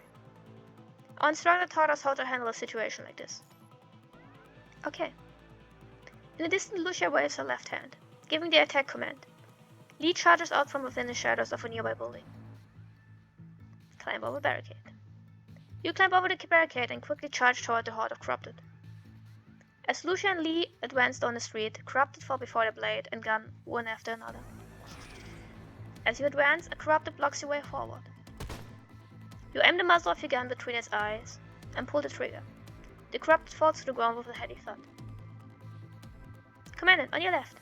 Our instructor taught us how to handle a situation like this. Okay. In the distance, Lucia waves her left hand, giving the attack command. Lee charges out from within the shadows of a nearby building. Climb over barricade. You climb over the barricade and quickly charge toward the horde of corrupted. As Lucia and Lee advance down the street, corrupted fall before their blade and gun one after another. As you advance, a corrupted blocks your way forward. You aim the muzzle of your gun between its eyes and pull the trigger. The corrupted falls to the ground with a heavy thud. Commandant, on your left.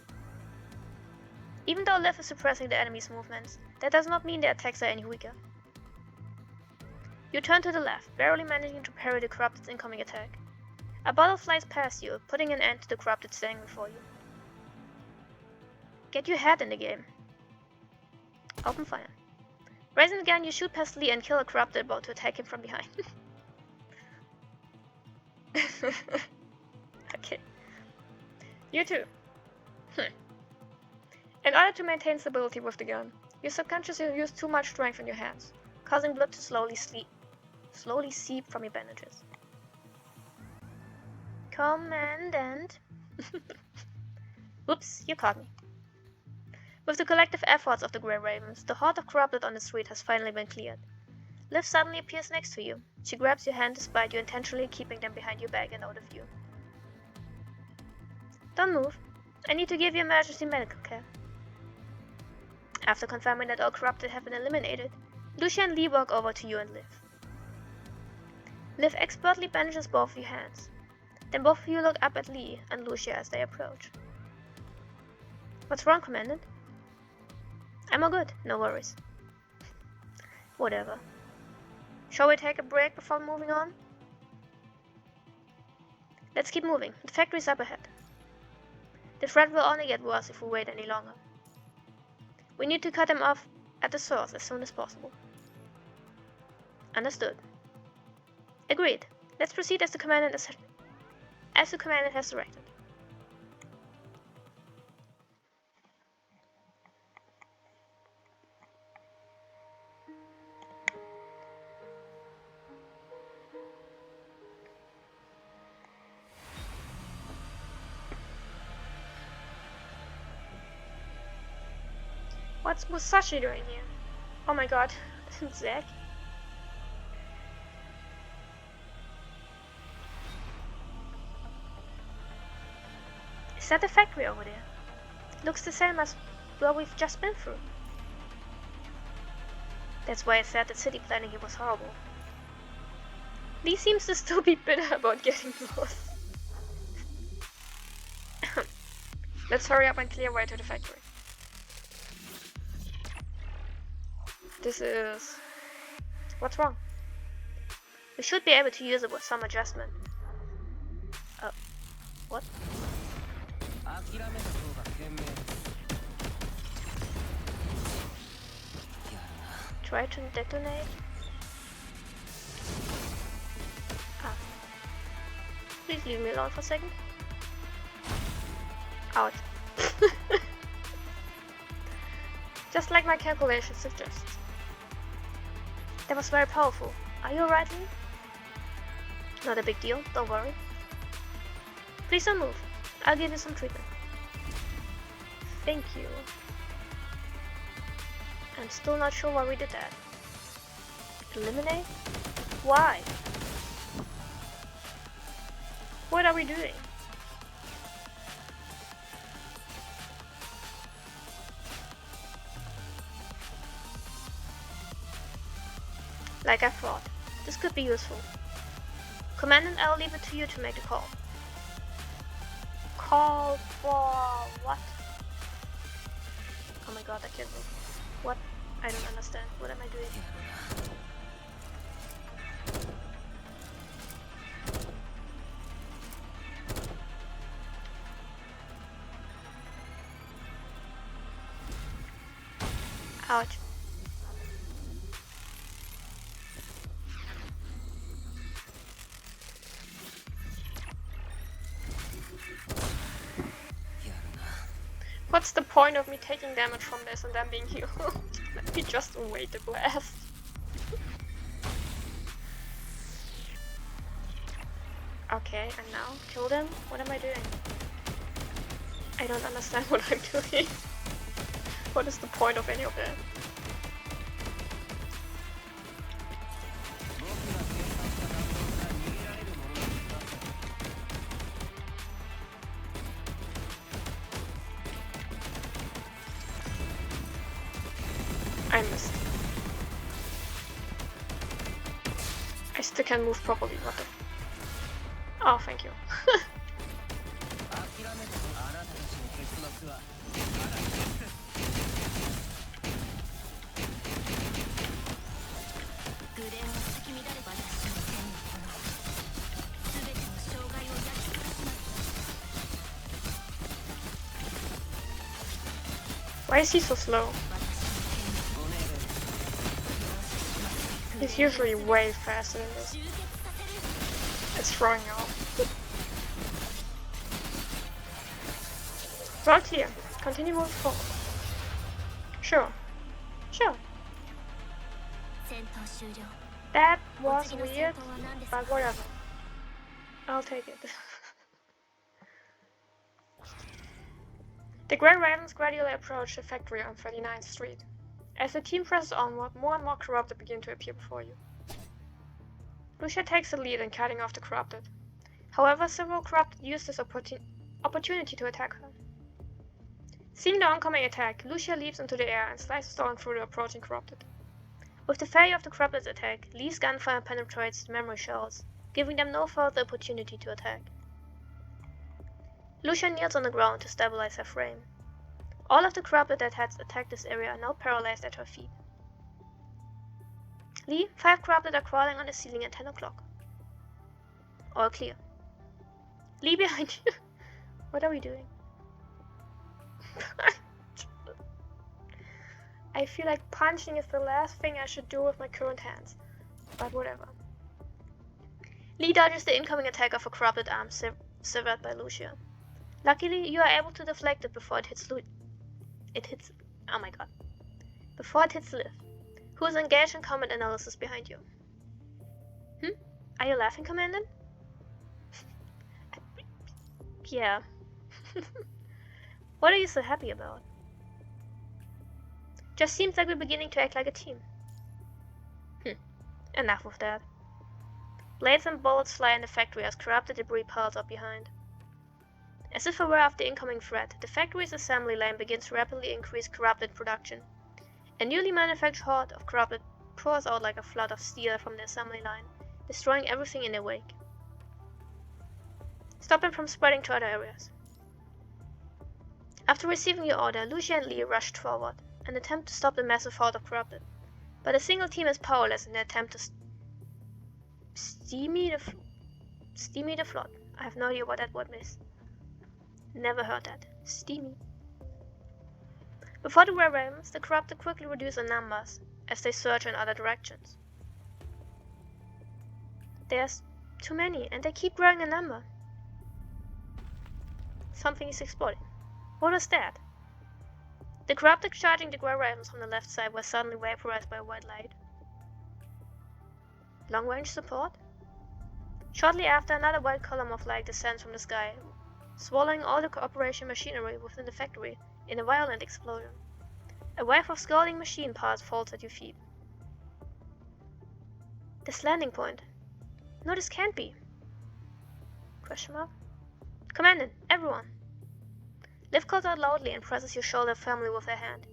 Even though Liv is suppressing the enemy's movements, that does not mean their attacks are any weaker. You turn to the left, barely managing to parry the corrupted's incoming attack. A bottle flies past you, putting an end to the corrupted standing before you. Get your head in the game. Open fire. Raising the gun, you shoot past Lee and kill a corrupted about to attack him from behind. Okay. You too. In order to maintain stability with the gun, you subconsciously use too much strength in your hands, causing blood to slowly seep from your bandages. Commandant. Oops, you caught me. With the collective efforts of the Grey Ravens, the horde of corrupted on the street has finally been cleared. Liv suddenly appears next to you. She grabs your hand despite you intentionally keeping them behind your back and out of view. Don't move. I need to give you emergency medical care. After confirming that all corrupted have been eliminated, Lucia and Lee walk over to you and Liv. Liv expertly bandages both of your hands. Then both of you look up at Lee and Lucia as they approach. What's wrong, Commandant? I'm all good, no worries. Whatever. Shall we take a break before moving on? Let's keep moving. The factory's up ahead. The threat will only get worse if we wait any longer. We need to cut them off at the source as soon as possible. Understood. Agreed. Let's proceed as the Commandant has directed. What's Musashi doing here? Oh my god, Zack. Is that the factory over there? It looks the same as where we've just been through. That's why I said that city planning here was horrible. Lee seems to still be bitter about getting lost. Let's hurry up and clear way to the factory. This is... What's wrong? We should be able to use it with some adjustment. What? Try to detonate? Please leave me alone for a second. Ouch. Just like my calculation suggests. That was very powerful. Are you alright, Lee? Not a big deal, don't worry. Please don't move. I'll give you some treatment. Thank you. I'm still not sure why we did that. Eliminate? Why? What are we doing? Like I thought, this could be useful. Commandant, I'll leave it to you to make the call. Call for what? Oh my god, I can't move. What? I don't understand. What am I doing? Ouch. What's the point of me taking damage from this and then being healed? Let me just await the blast. Okay, and now kill them? What am I doing? I don't understand what I'm doing. What is the point of any of that? I missed. I still can't move properly, what the... Oh, thank you. Why is he so slow? He's usually way faster than this. It's throwing me off. Well, clear. Continue moving forward. Sure. Sure. That was weird, but whatever. I'll take it. The Grey Ravens gradually approach the factory on 39th Street. As the team presses onward, more and more corrupted begin to appear before you. Lucia takes the lead in cutting off the corrupted. However, several corrupted use this opportunity to attack her. Seeing the oncoming attack, Lucia leaps into the air and slices down through the approaching Corrupted. With the failure of the Corrupted's attack, Lee's gunfire penetrates the memory shells, giving them no further opportunity to attack. Lucia kneels on the ground to stabilize her frame. All of the Corrupted that had attacked this area are now paralyzed at her feet. Lee, 5 Corrupted are crawling on the ceiling at 10 o'clock. All clear. Lee, behind you. What are we doing? I feel like punching is the last thing I should do with my current hands, but whatever. Lee dodges the incoming attack of a Corrupted arm severed by Lucia. Luckily, you are able to deflect it before it hits before it hits Liv, who is engaged in combat analysis behind you. Are you laughing, Commandant? Yeah. What are you so happy about? Just seems like we're beginning to act like a team. Enough of that. Blades and bullets fly in the factory as Corrupted debris piles up behind. As if aware of the incoming threat, the factory's assembly line begins to rapidly increase Corrupted production. A newly manufactured horde of Corrupted pours out like a flood of steel from the assembly line, destroying everything in their wake. Stop them from spreading to other areas. After receiving your order, Lucia and Lee rushed forward and attempt to stop the massive horde of Corrupted, but a single team is powerless in their attempt to steamy the flood. I have no idea what that word means. Never heard that. Steamy. Before the Grey Ravens, the Corrupted quickly reduce in numbers as they surge in other directions. There's too many, and they keep growing in number. Something is exploding. What was that? The Corrupted charging the Grey Ravens from the left side were suddenly vaporized by a white light. Long-range support? Shortly after, another white column of light descends from the sky, swallowing all the operation machinery within the factory in a violent explosion. A wave of scalding machine parts falls at your feet. This landing point. No, this can't be. Question mark? Commandant, everyone! Liv calls out loudly and presses your shoulder firmly with her hand.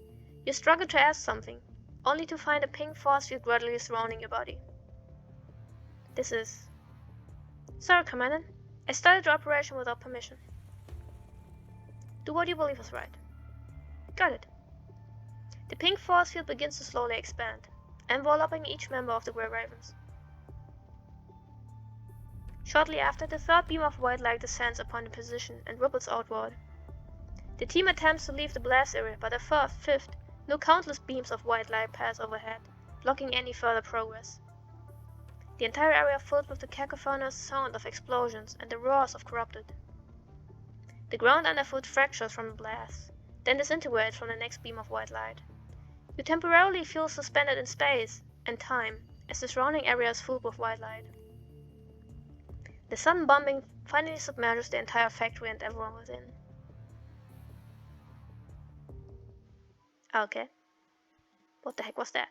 You struggle to ask something, only to find a pink force field gradually surrounding your body. This is... Sorry, Commandant. I started the operation without permission. Do what you believe is right. Got it. The pink force field begins to slowly expand, enveloping each member of the Grey Ravens. Shortly after, the third beam of white light descends upon the position and ripples outward. The team attempts to leave the blast area, but a fourth, fifth, no countless beams of white light pass overhead, blocking any further progress. The entire area filled with the cacophonous sound of explosions and the roars of Corrupted. The ground underfoot fractures from the blast, then disintegrates from the next beam of white light. You temporarily feel suspended in space and time as the surrounding area is filled with white light. The sudden bombing finally submerges the entire factory and everyone within. Okay. What the heck was that?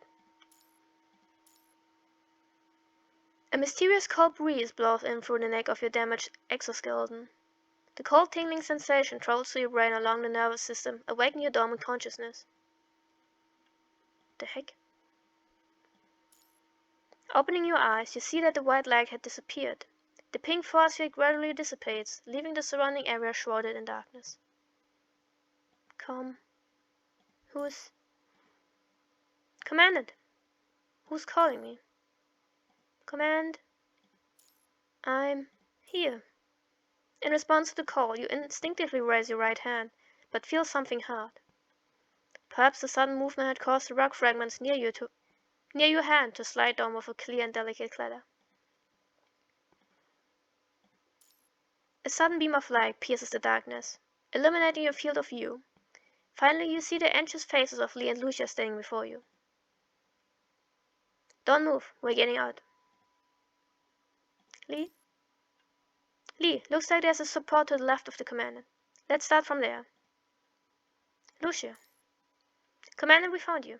A mysterious cold breeze blows in through the neck of your damaged exoskeleton. The cold tingling sensation travels through your brain along the nervous system, awakening your dormant consciousness. The heck? Opening your eyes, you see that the white light had disappeared. The pink force field gradually dissipates, leaving the surrounding area shrouded in darkness. Who's... Commandant! Who's calling me? Command... I'm... here. In response to the call, you instinctively raise your right hand, but feel something hard. Perhaps the sudden movement had caused the rock fragments near your hand to slide down with a clear and delicate clatter. A sudden beam of light pierces the darkness, illuminating your field of view. Finally, you see the anxious faces of Lee and Lucia standing before you. Don't move, we're getting out. Lee? Lee, looks like there's a support to the left of the Commandant. Let's start from there. Lucia. Commandant, we found you.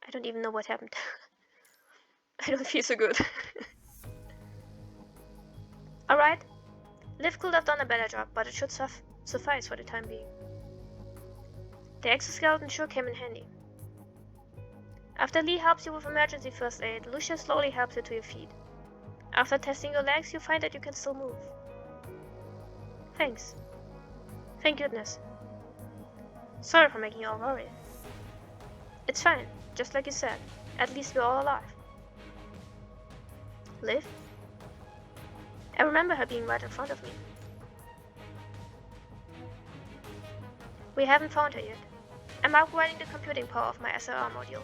I don't even know what happened. I don't feel so good. Alright. Liv could have done a better job, but it should suffice for the time being. The exoskeleton sure came in handy. After Lee helps you with emergency first aid, Lucia slowly helps you to your feet. After testing your legs, you find that you can still move. Thanks. Thank goodness. Sorry for making you all worried. It's fine, just like you said. At least we're all alive. Liv? I remember her being right in front of me. We haven't found her yet. I'm upgrading the computing power of my SLR module.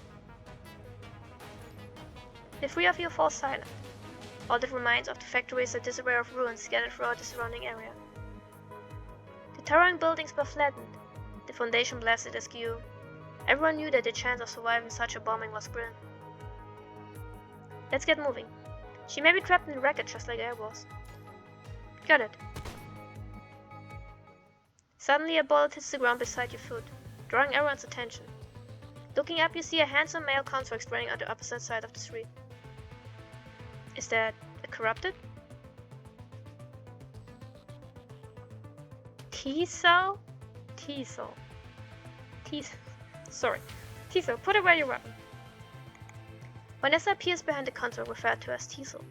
The three of you fall silent. All that remains of the factory is a disarray of ruins scattered throughout the surrounding area. The towering buildings were flattened, the foundation blasted askew. Everyone knew that the chance of surviving such a bombing was grim. Let's get moving. She may be trapped in the wreckage just like I was. Got it. Suddenly a bullet hits the ground beside your foot, drawing everyone's attention. Looking up, you see a handsome male construct running on the opposite side of the street. Is that a corrupted? T-cell? T-cell. Sorry. T-cell, put away your weapon. Vanessa appears behind the construct referred to as T-cell,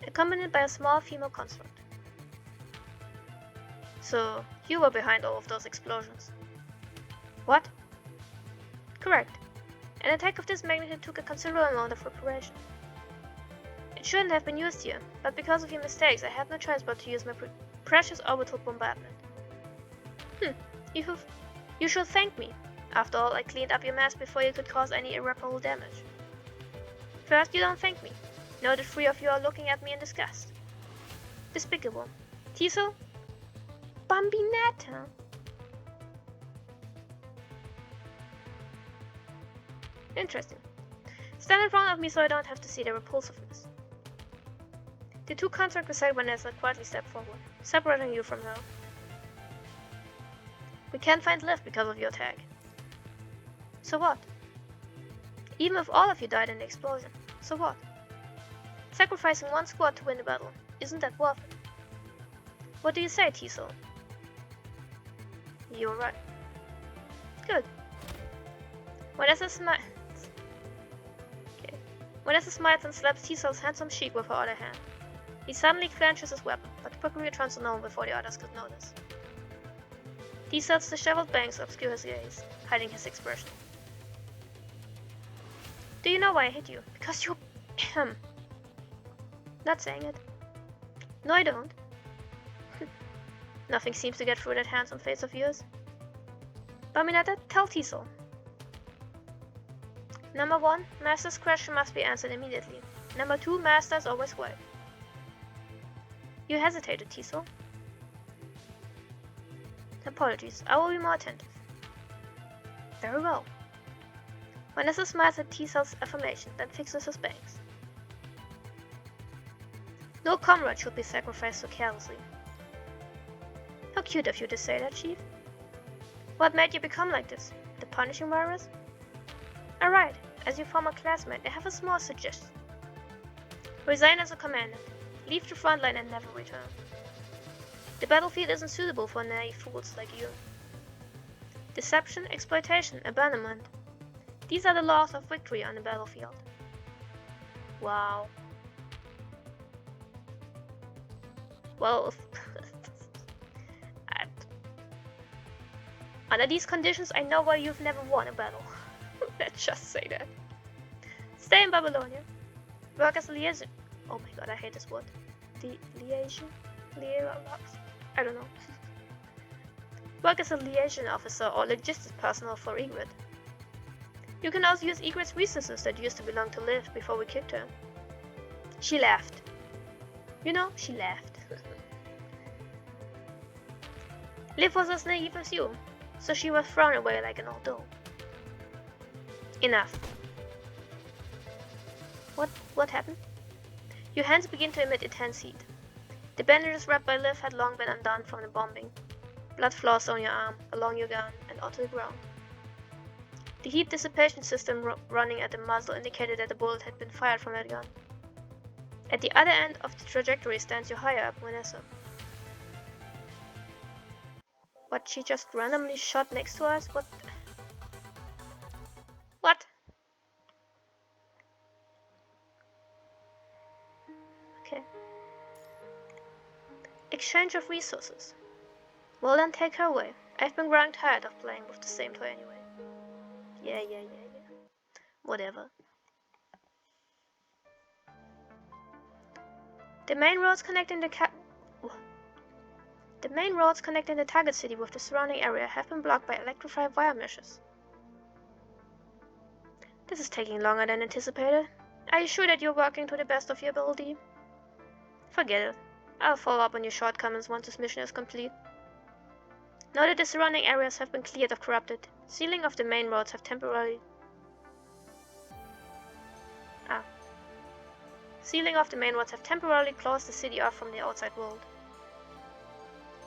accompanied by a small female construct. So, you were behind all of those explosions. What? Correct. An attack of this magnitude took a considerable amount of preparation. It shouldn't have been used here, but because of your mistakes, I had no choice but to use my precious orbital bombardment. You should thank me. After all, I cleaned up your mess before you could cause any irreparable damage. First, you don't thank me. Now the three of you are looking at me in disgust. Despicable. Teasel? Bambinetta? Interesting. Stand in front of me so I don't have to see their repulsiveness. The two constructs beside Vanessa quietly step forward, separating you from her. We can't find Liv because of your tag. So what? Even if all of you died in the explosion, so what? Sacrificing one squad to win the battle, isn't that worth it? What do you say, Teasel? You're right. Good. Vanessa smiles and slaps Teasel's handsome cheek with her other hand. He suddenly clenches his weapon, but quickly returns to normal before the others could notice. Teasel's disheveled bangs obscure his gaze, hiding his expression. Do you know why I hit you? Because you... Not saying it. No, I don't. Nothing seems to get through that handsome face of yours. Baminata, tell Teasel. Number 1, Master's question must be answered immediately. Number 2, Master's always right. You hesitated, Teasel. Apologies, I will be more attentive. Very well. Vanessa smiles at Teasel's affirmation, then fixes his bangs. No comrade should be sacrificed so carelessly. How cute of you to say that, Chief. What made you become like this? The punishing virus? Alright, as your former classmate, I have a small suggestion. Resign as a commandant. Leave the front line and never return. The battlefield isn't suitable for naive fools like you. Deception, exploitation, abandonment. These are the laws of victory on the battlefield. Wow. Well, under these conditions, I know why you've never won a battle. Let's just say that. Stay in Babylonia. Work as a liaison. Oh my god, I hate this word. Liaison? I don't know. Work as a liaison officer or logistics personnel for Egret. You can also use Egret's resources that used to belong to Liv before we kicked her. She laughed. You know, she laughed. Liv was as naive as you, so she was thrown away like an old doll. Enough. What happened? Your hands begin to emit intense heat. The bandages wrapped by Liv had long been undone from the bombing. Blood flows on your arm, along your gun, and onto the ground. The heat dissipation system running at the muzzle indicated that the bullet had been fired from that gun. At the other end of the trajectory stands your higher-up, Vanessa. What, she just randomly shot next to us? What? Okay. Exchange of resources. Well then, take her away. I've been growing tired of playing with the same toy anyway. Yeah. Whatever. The main roads connecting the target city with the surrounding area have been blocked by electrified wire meshes. This is taking longer than anticipated. Are you sure that you're working to the best of your ability? Forget it. I'll follow up on your shortcomings once this mission is complete. Now that the surrounding areas have been cleared of corrupted, sealing of the main roads have temporarily closed the city off from the outside world.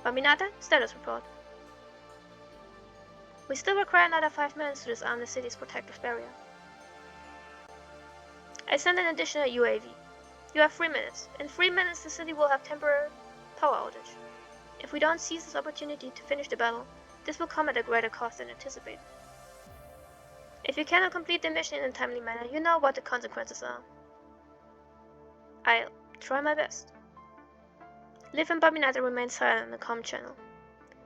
Bambinata, status report. We still require another 5 minutes to disarm the city's protective barrier. I sent an additional UAV. You have 3 minutes. In 3 minutes the city will have temporary power outage. If we don't seize this opportunity to finish the battle, this will come at a greater cost than anticipated. If you cannot complete the mission in a timely manner, you know what the consequences are. I'll try my best. Liv and Bambinata remain silent on the comm channel.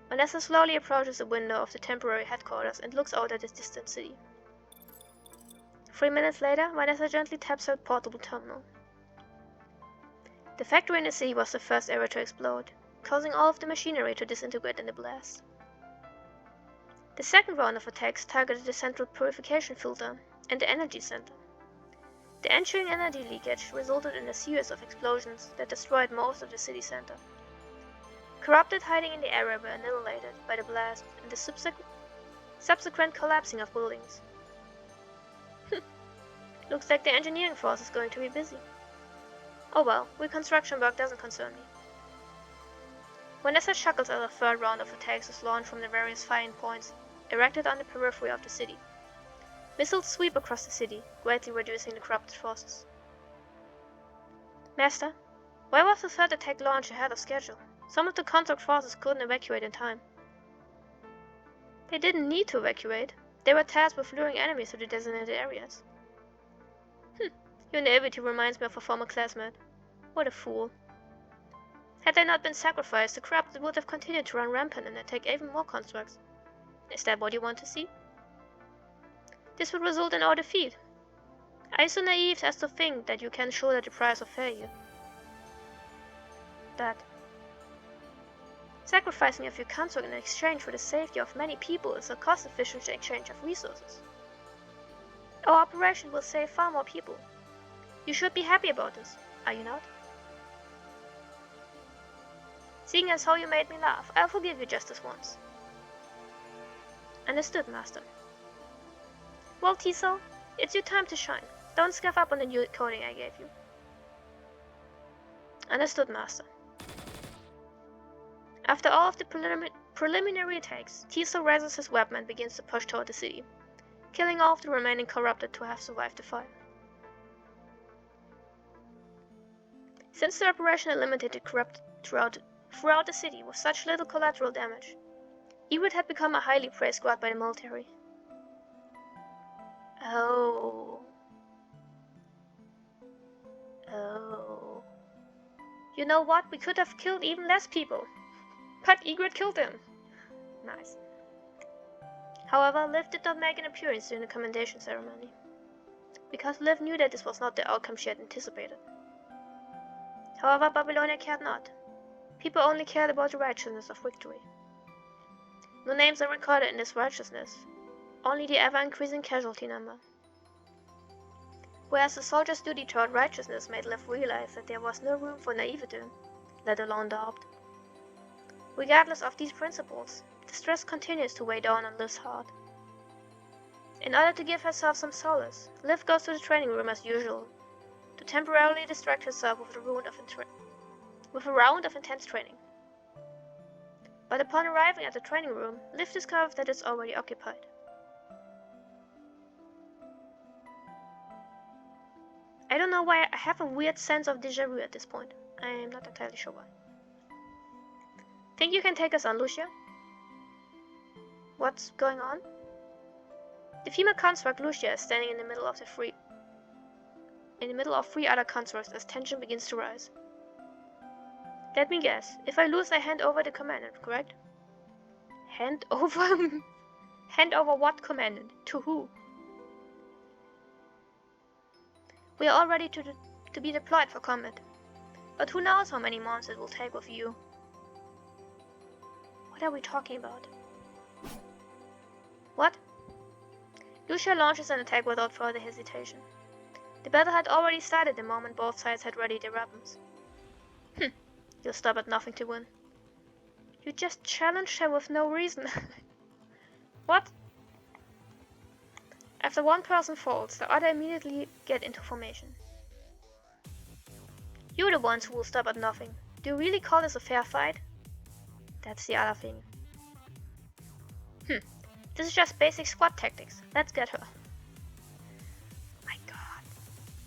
Vanessa slowly approaches the window of the temporary headquarters and looks out at the distant city. 3 minutes later, Vanessa gently taps her portable terminal. The factory in the city was the first area to explode, causing all of the machinery to disintegrate in the blast. The second round of attacks targeted the central purification filter and the energy center. The ensuing energy leakage resulted in a series of explosions that destroyed most of the city center. Corrupted hiding in the area were annihilated by the blast and the subsequent collapsing of buildings. Looks like the engineering force is going to be busy. Oh well, reconstruction work doesn't concern me. Vanessa chuckles as a third round of attacks is launched from the various firing points erected on the periphery of the city. Missiles sweep across the city, greatly reducing the corrupted forces. Master, why was the third attack launched ahead of schedule? Some of the consort forces couldn't evacuate in time. They didn't need to evacuate. They were tasked with luring enemies to the designated areas. Your naivety reminds me of a former classmate. What a fool. Had they not been sacrificed, the corrupted would have continued to run rampant and attack even more constructs. Is that what you want to see? This would result in our defeat. Are you so naive as to think that you can shoulder the price of failure? That sacrificing of your consort in exchange for the safety of many people is a cost-efficient exchange of resources. Our operation will save far more people. You should be happy about this, are you not? Seeing as how you made me laugh, I'll forgive you just this once. Understood, Master. Well, T-Cell, it's your time to shine. Don't scuff up on the new coding I gave you. Understood, Master. After all of the preliminary attacks, T-Cell raises his weapon and begins to push toward the city, killing all of the remaining corrupted who have survived the fire. Since the operation eliminated the corrupted throughout the city with such little collateral damage, Everett had become a highly praised squad by the military. Oh. You know what? We could have killed even less people. But Egret killed them. Nice. However, Liv did not make an appearance during the commendation ceremony, because Liv knew that this was not the outcome she had anticipated. However, Babylonia cared not. People only cared about the righteousness of victory. No names are recorded in this righteousness, only the ever-increasing casualty number. Whereas the soldier's duty toward righteousness made Liv realize that there was no room for naivety, let alone doubt. Regardless of these principles, the stress continues to weigh down on Liv's heart. In order to give herself some solace, Liv goes to the training room as usual, to temporarily distract herself with a round of intense training. But upon arriving at the training room, Liv discovers that it's already occupied. I don't know why I have a weird sense of déjà vu at this point. I am not entirely sure why. Think you can take us on, Lucia? What's going on? The female construct Lucia is standing in the middle of the in the middle of 3 other constructs as tension begins to rise. Let me guess. If I lose, I hand over the commandant, correct? Hand over? Hand over what commandant? To who? We are all ready to be deployed for combat. But who knows how many months it will take with you? What are we talking about? What? Lucia launches an attack without further hesitation. The battle had already started the moment both sides had readied their weapons. You'll stop at nothing to win. You just challenged her with no reason. What? After one person falls, the other immediately get into formation. You're the ones who will stop at nothing. Do you really call this a fair fight? That's the other thing. This is just basic squad tactics. Let's get her. My god.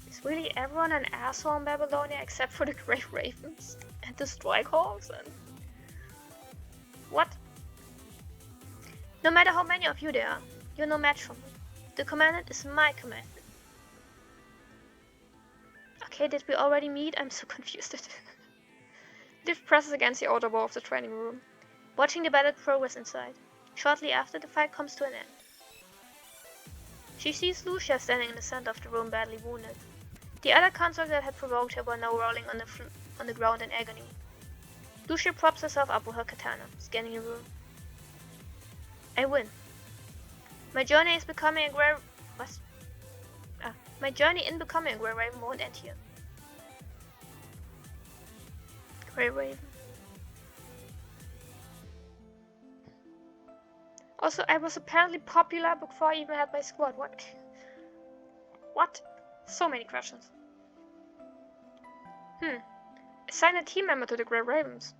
Is really everyone an asshole in Babylonia except for the Grey Ravens and the Strikehawks and... What? No matter how many of you there are, you're no match for me. The commandant is my commandant. Okay, did we already meet? I'm so confused. Liv presses against the outer wall of the training room, watching the battle progress inside. Shortly after, the fight comes to an end. She sees Lucia standing in the center of the room, badly wounded. The other constructs that had provoked her were now rolling on the ground in agony. Lucia props herself up with her katana, scanning the room. I win. My journey in becoming a Grey Raven won't end here. Grey Raven. Also, I was apparently popular before I even had my squad. What? What? So many questions. Assign a team member to the Grey Ravens.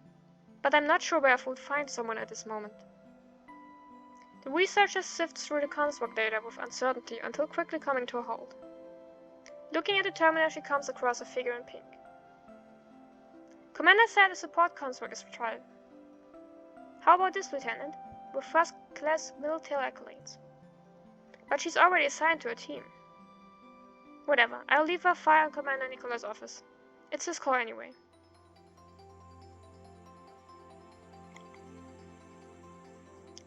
But I'm not sure where I would find someone at this moment. The researcher sifts through the construct data with uncertainty until quickly coming to a halt. Looking at the terminal, she comes across a figure in pink. Commander said a support construct is trial. How about this, Lieutenant? With first-class military accolades. But she's already assigned to a team. Whatever, I'll leave her file in Commander Nicola's office. It's his call anyway.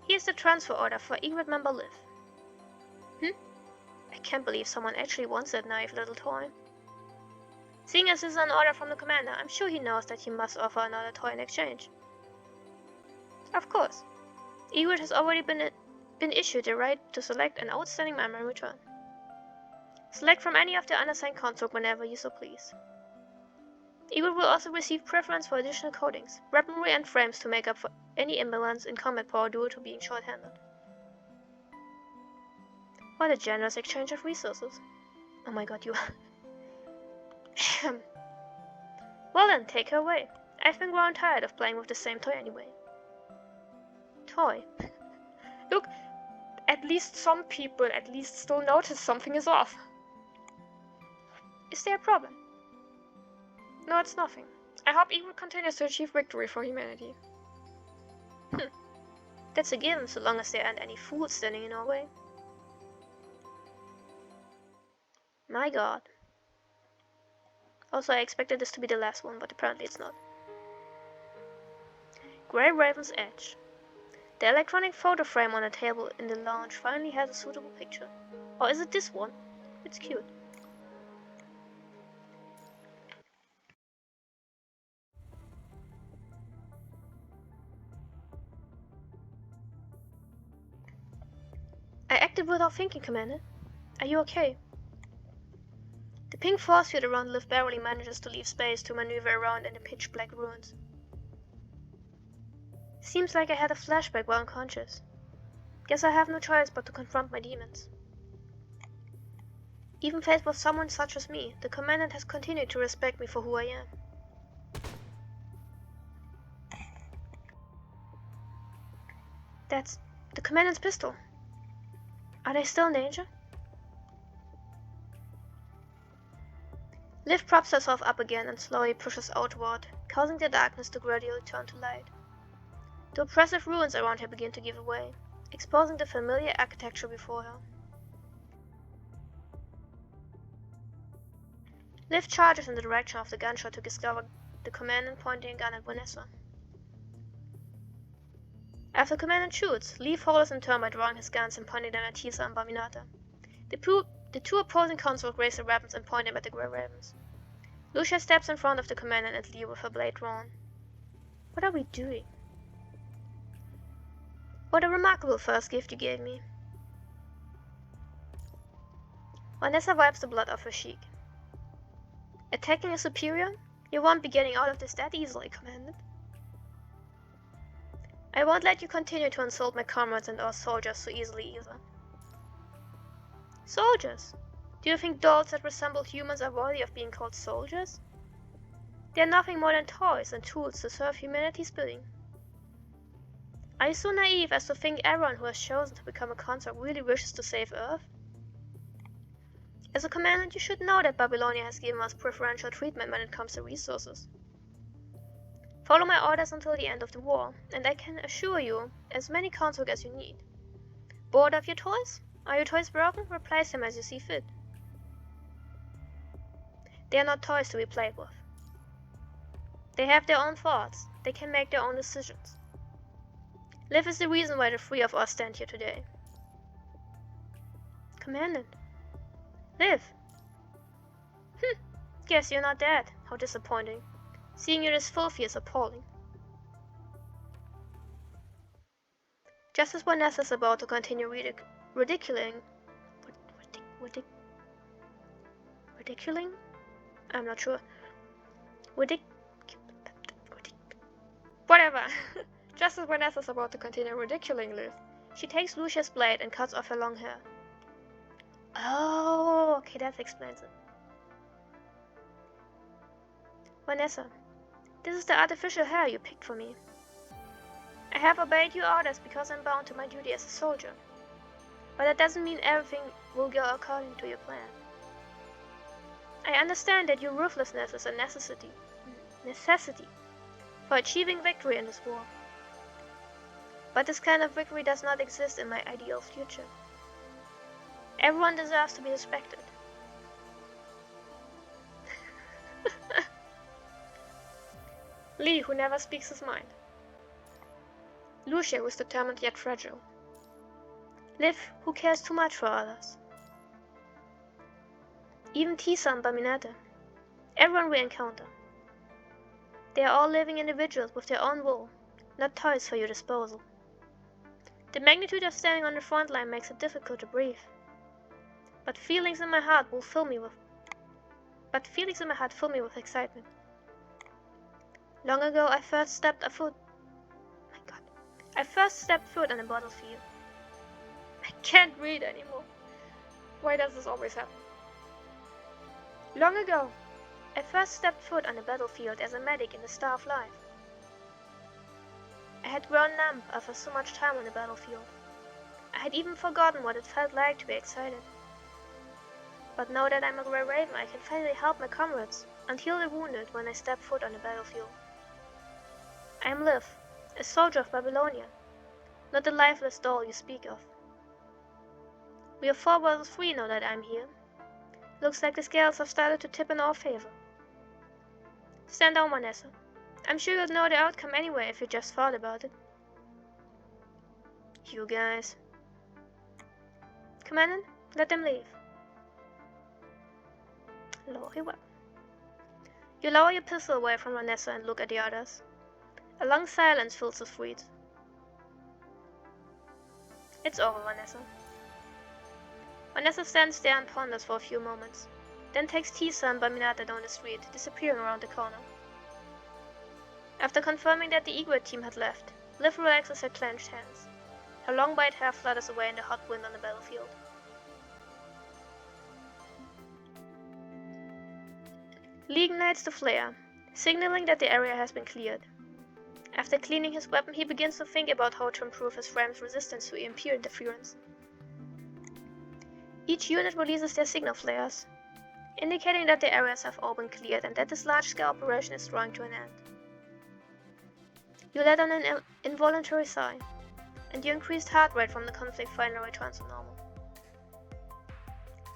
Here's the transfer order for Egret member Liv. I can't believe someone actually wants that naive little toy. Seeing as this is an order from the commander, I'm sure he knows that he must offer another toy in exchange. Of course. Egret has already been issued the right to select an outstanding member in return. Select from any of the unassigned construct whenever you so please. Egret will also receive preference for additional coatings, weaponry and frames to make up for any imbalance in combat power due to being short-handed. What a generous exchange of resources. Oh my god, you... Well then, take her away. I've been growing tired of playing with the same toy anyway. Toy? Look, at least some people at least still notice something is off. Is there a problem? No, it's nothing. I hope Egret continues to achieve victory for humanity. That's a given, so long as there aren't any fools standing in our way. My god. Also, I expected this to be the last one, but apparently it's not. Grey Raven's Edge. The electronic photo frame on a table in the lounge finally has a suitable picture. Or is it this one? It's cute. I acted without thinking, Commander. Are you okay? The pink force field around Liv barely manages to leave space to maneuver around in the pitch-black ruins. Seems like I had a flashback while unconscious. Guess I have no choice but to confront my demons. Even faced with someone such as me, the Commandant has continued to respect me for who I am. That's the Commandant's pistol. Are they still in danger? Liv props herself up again and slowly pushes outward, causing the darkness to gradually turn to light. The oppressive ruins around her begin to give away, exposing the familiar architecture before her. Liv charges in the direction of the gunshot to discover the commandant pointing a gun at Vanessa. After the commandant shoots, Lee follows in turn by drawing his guns and pointing them at Tisa and Baminata. The two opposing consorts raise their weapons and point them at the Grey Ravens. Lucia steps in front of the commandant and Lee with her blade drawn. What are we doing? What a remarkable first gift you gave me. Vanessa wipes the blood off her cheek. Attacking a superior? You won't be getting out of this that easily, Commandant. I won't let you continue to insult my comrades and our soldiers so easily either. Soldiers? Do you think dolls that resemble humans are worthy of being called soldiers? They are nothing more than toys and tools to serve humanity's bidding. Are you so naive as to think everyone who has chosen to become a consort really wishes to save Earth? As a commandant, you should know that Babylonia has given us preferential treatment when it comes to resources. Follow my orders until the end of the war, and I can assure you as many consort as you need. Bored of your toys? Are your toys broken? Replace them as you see fit. They are not toys to be played with. They have their own thoughts. They can make their own decisions. Liv is the reason why the three of us stand here today. Commandant. Liv. Guess you're not dead. How disappointing. Seeing you this filthy is appalling. Just as Vanessa is about to continue ridiculing? I'm not sure. Whatever. Just as Vanessa is about to continue ridiculing Liv, she takes Lucia's blade and cuts off her long hair. Oh, okay, that explains it. Vanessa, this is the artificial hair you picked for me. I have obeyed your orders because I'm bound to my duty as a soldier. But that doesn't mean everything will go according to your plan. I understand that your ruthlessness is a necessity for achieving victory in this war. But this kind of victory does not exist in my ideal future. Everyone deserves to be respected. Lee, who never speaks his mind. Lucia, who is determined yet fragile. Liv, who cares too much for others. Even Tisa and Baminata. Everyone we encounter. They are all living individuals with their own will, not toys for your disposal. The magnitude of standing on the front line makes it difficult to breathe. But feelings in my heart fill me with excitement. Long ago, I first stepped foot on a battlefield. I can't read anymore. Why does this always happen? Long ago, I first stepped foot on a battlefield as a medic in the Star of Life. I had grown numb after so much time on the battlefield. I had even forgotten what it felt like to be excited. But now that I'm a Grey Raven, I can finally help my comrades and heal the wounded when I step foot on the battlefield. I am Liv, a soldier of Babylonia, not the lifeless doll you speak of. We are 4 versus 3 now that I'm here. Looks like the scales have started to tip in our favor. Stand down, Vanessa. I'm sure you'd know the outcome anyway if you just thought about it. You guys. Commandant, let them leave. Lower your weapon. You lower your pistol away from Vanessa and look at the others. A long silence fills the street. It's over, Vanessa. Vanessa stands there and ponders for a few moments, then takes Tisa and Baminata down the street, disappearing around the corner. After confirming that the Egret team had left, Liv relaxes her clenched hands. Her long white hair flutters away in the hot wind on the battlefield. Lee ignites the flare, signaling that the area has been cleared. After cleaning his weapon, he begins to think about how to improve his frame's resistance to EMP interference. Each unit releases their signal flares, indicating that the areas have all been cleared and that this large-scale operation is drawing to an end. You let out an involuntary sigh, and your increased heart rate from the conflict finally returns to normal.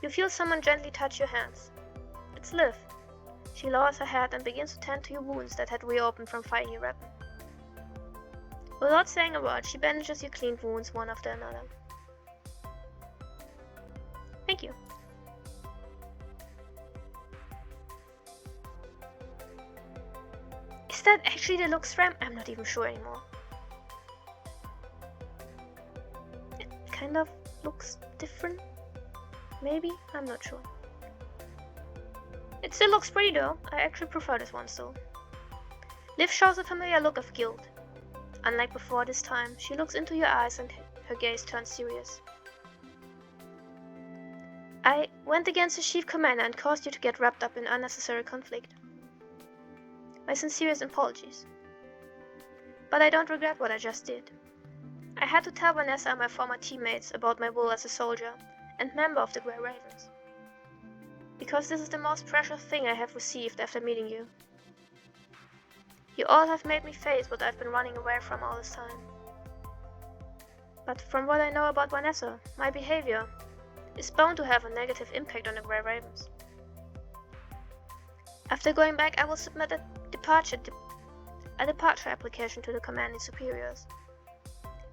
You feel someone gently touch your hands. It's Liv, She lowers her head and begins to tend to your wounds that had reopened from fighting your weapon. Without saying a word, she bandages your cleaned wounds one after another. Thank you. Is that actually the Lux frame? I'm not even sure anymore. It kind of looks different. Maybe? I'm not sure. It still looks pretty though. I actually prefer this one still. Liv shows a familiar look of guilt. Unlike before this time, she looks into your eyes and her gaze turns serious. I went against the chief commander and caused you to get wrapped up in unnecessary conflict. My sincerest apologies. But I don't regret what I just did. I had to tell Vanessa and my former teammates about my role as a soldier and member of the Grey Ravens. Because this is the most precious thing I have received after meeting you. You all have made me face what I've been running away from all this time. But from what I know about Vanessa, my behavior is bound to have a negative impact on the Grey Ravens. After going back, I will submit a departure application to the commanding superiors.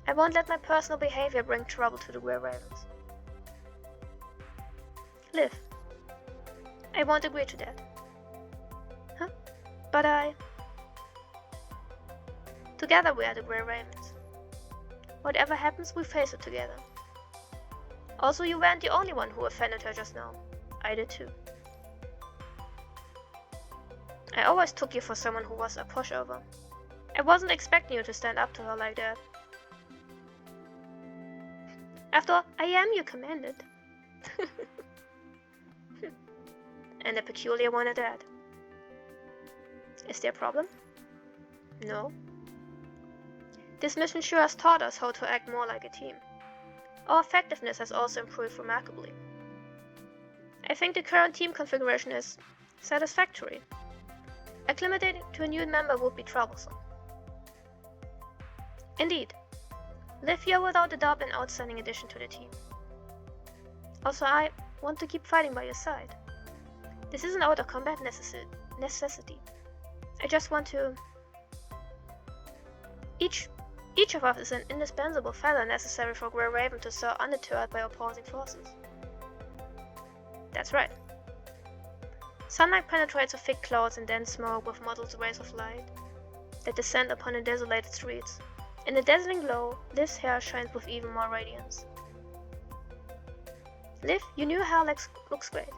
I won't let my personal behavior bring trouble to the Grey Ravens. Liv, I won't agree to that. Huh? But Together we are the Grey Ravens. Whatever happens, we face it together. Also, you weren't the only one who offended her just now. I did too. I always took you for someone who was a pushover. I wasn't expecting you to stand up to her like that. After all, I am your commandant. And a peculiar one at that. Is there a problem? No. This mission sure has taught us how to act more like a team. Our effectiveness has also improved remarkably. I think the current team configuration is satisfactory. Acclimating to a new member would be troublesome. Indeed, Liv, you are without a doubt an outstanding addition to the team. Also, I want to keep fighting by your side. This isn't out of combat necessity. I just want to... Each of us is an indispensable feather necessary for Grey Raven to soar undeterred by opposing forces. That's right. Sunlight penetrates her thick clouds and dense smoke with mottled rays of light that descend upon the desolated streets. In the dazzling glow, Liv's hair shines with even more radiance. Liv, your new hair looks great.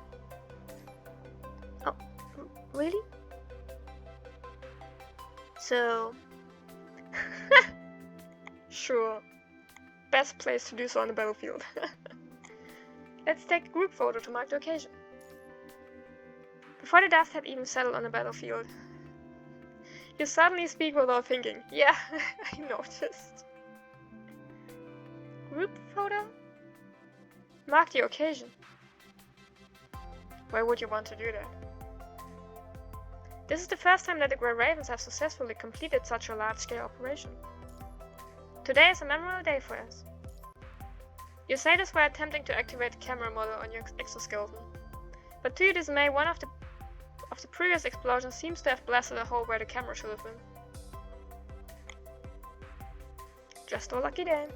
Oh, really? So... Sure. Best place to do so on the battlefield. Let's take a group photo to mark the occasion. Before the dust had even settled on the battlefield, you suddenly speak without thinking. Yeah, I noticed. Group photo? Mark the occasion. Why would you want to do that? This is the first time that the Grey Ravens have successfully completed such a large-scale operation. Today is a memorable day for us. You say this while attempting to activate the camera model on your exoskeleton. But to your dismay, one of the previous explosions seems to have blasted a hole where the camera should have been. Just a lucky day.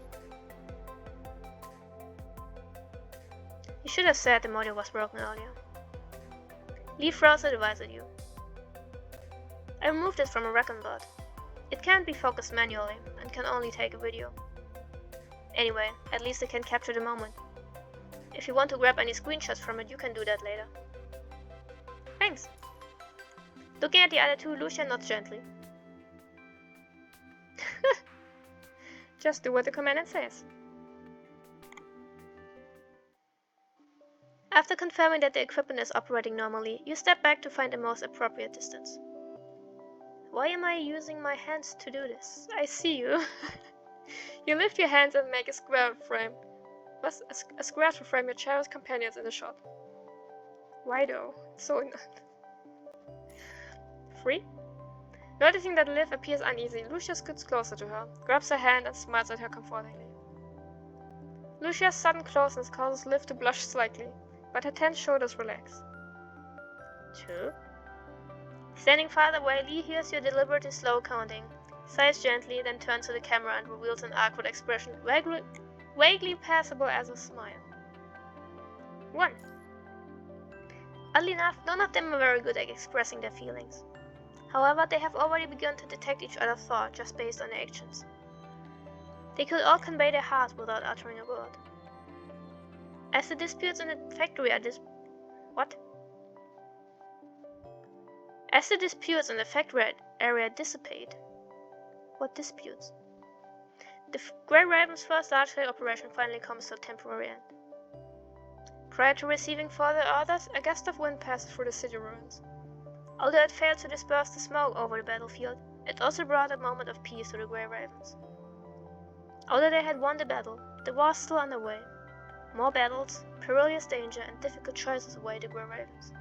You should have said the module was broken earlier. Lee throws a device at you. I removed it from a recon bot. It can't be focused manually and can only take a video. Anyway, at least it can capture the moment. If you want to grab any screenshots from it, you can do that later. Thanks. Looking at the other two, Lucia nods gently. Just do what the commandant says. After confirming that the equipment is operating normally, you step back to find the most appropriate distance. Why am I using my hands to do this? I see you. You lift your hands and make a square frame. A square to frame your cherished companions in the shot. Why though? It's so free? Noticing that Liv appears uneasy, Lucia scoots closer to her, grabs her hand and smiles at her comfortingly. Lucia's sudden closeness causes Liv to blush slightly, but her tense shoulders relax. Two? Standing farther away, Lee hears your deliberately slow counting, sighs gently, then turns to the camera and reveals an awkward expression, vaguely passable as a smile. 1. Oddly enough, none of them are very good at expressing their feelings. However, they have already begun to detect each other's thought just based on their actions. They could all convey their hearts without uttering a word. As the disputes in the factory area dissipate. What disputes? The Grey Raven's first large-scale operation finally comes to a temporary end. Prior to receiving further orders, a gust of wind passes through the city ruins. Although it failed to disperse the smoke over the battlefield, it also brought a moment of peace to the Grey Ravens. Although they had won the battle, the war was still underway. More battles, perilous danger, and difficult choices await the Grey Ravens.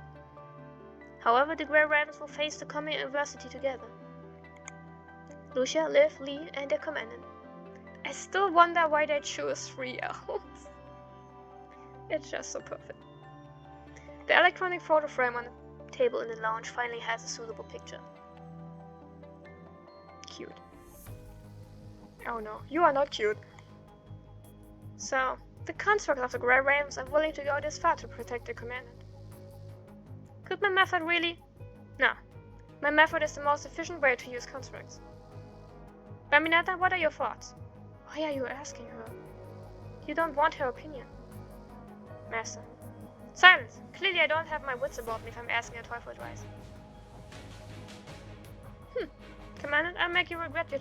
However, the Grey Ravens will face the coming adversity together. Lucia, Liv, Lee, and their commandant. I still wonder why they choose 3 elves. It's just so perfect. The electronic photo frame on the table in the lounge finally has a suitable picture. Cute. Oh no, you are not cute. So, the construct of the Grey Ravens are willing to go this far to protect their commandant. Could my method really? No. My method is the most efficient way to use constructs. Bambinata, what are your thoughts? Why are you asking her? You don't want her opinion. Master. Silence! Clearly I don't have my wits about me if I'm asking a toy for advice. Commandant, I'll make you regret your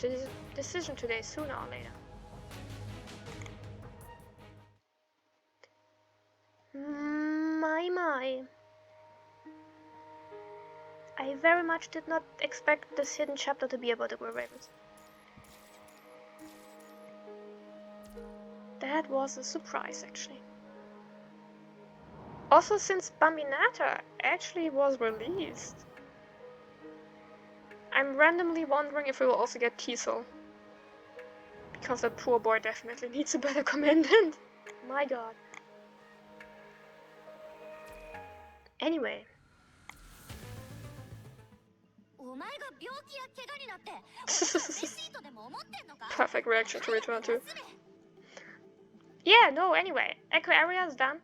decision today sooner or later. My. I very much did not expect this hidden chapter to be about the Grey Ravens. That was a surprise, actually. Also, since Bambinata actually was released, I'm randomly wondering if we will also get Teasel. Because that poor boy definitely needs a better commandant. My god. Anyway. Perfect reaction to return to. Yeah, no, anyway. Echo Aria is done.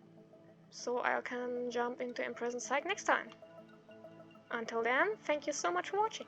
So I can jump into Imprison Psych next time. Until then, thank you so much for watching.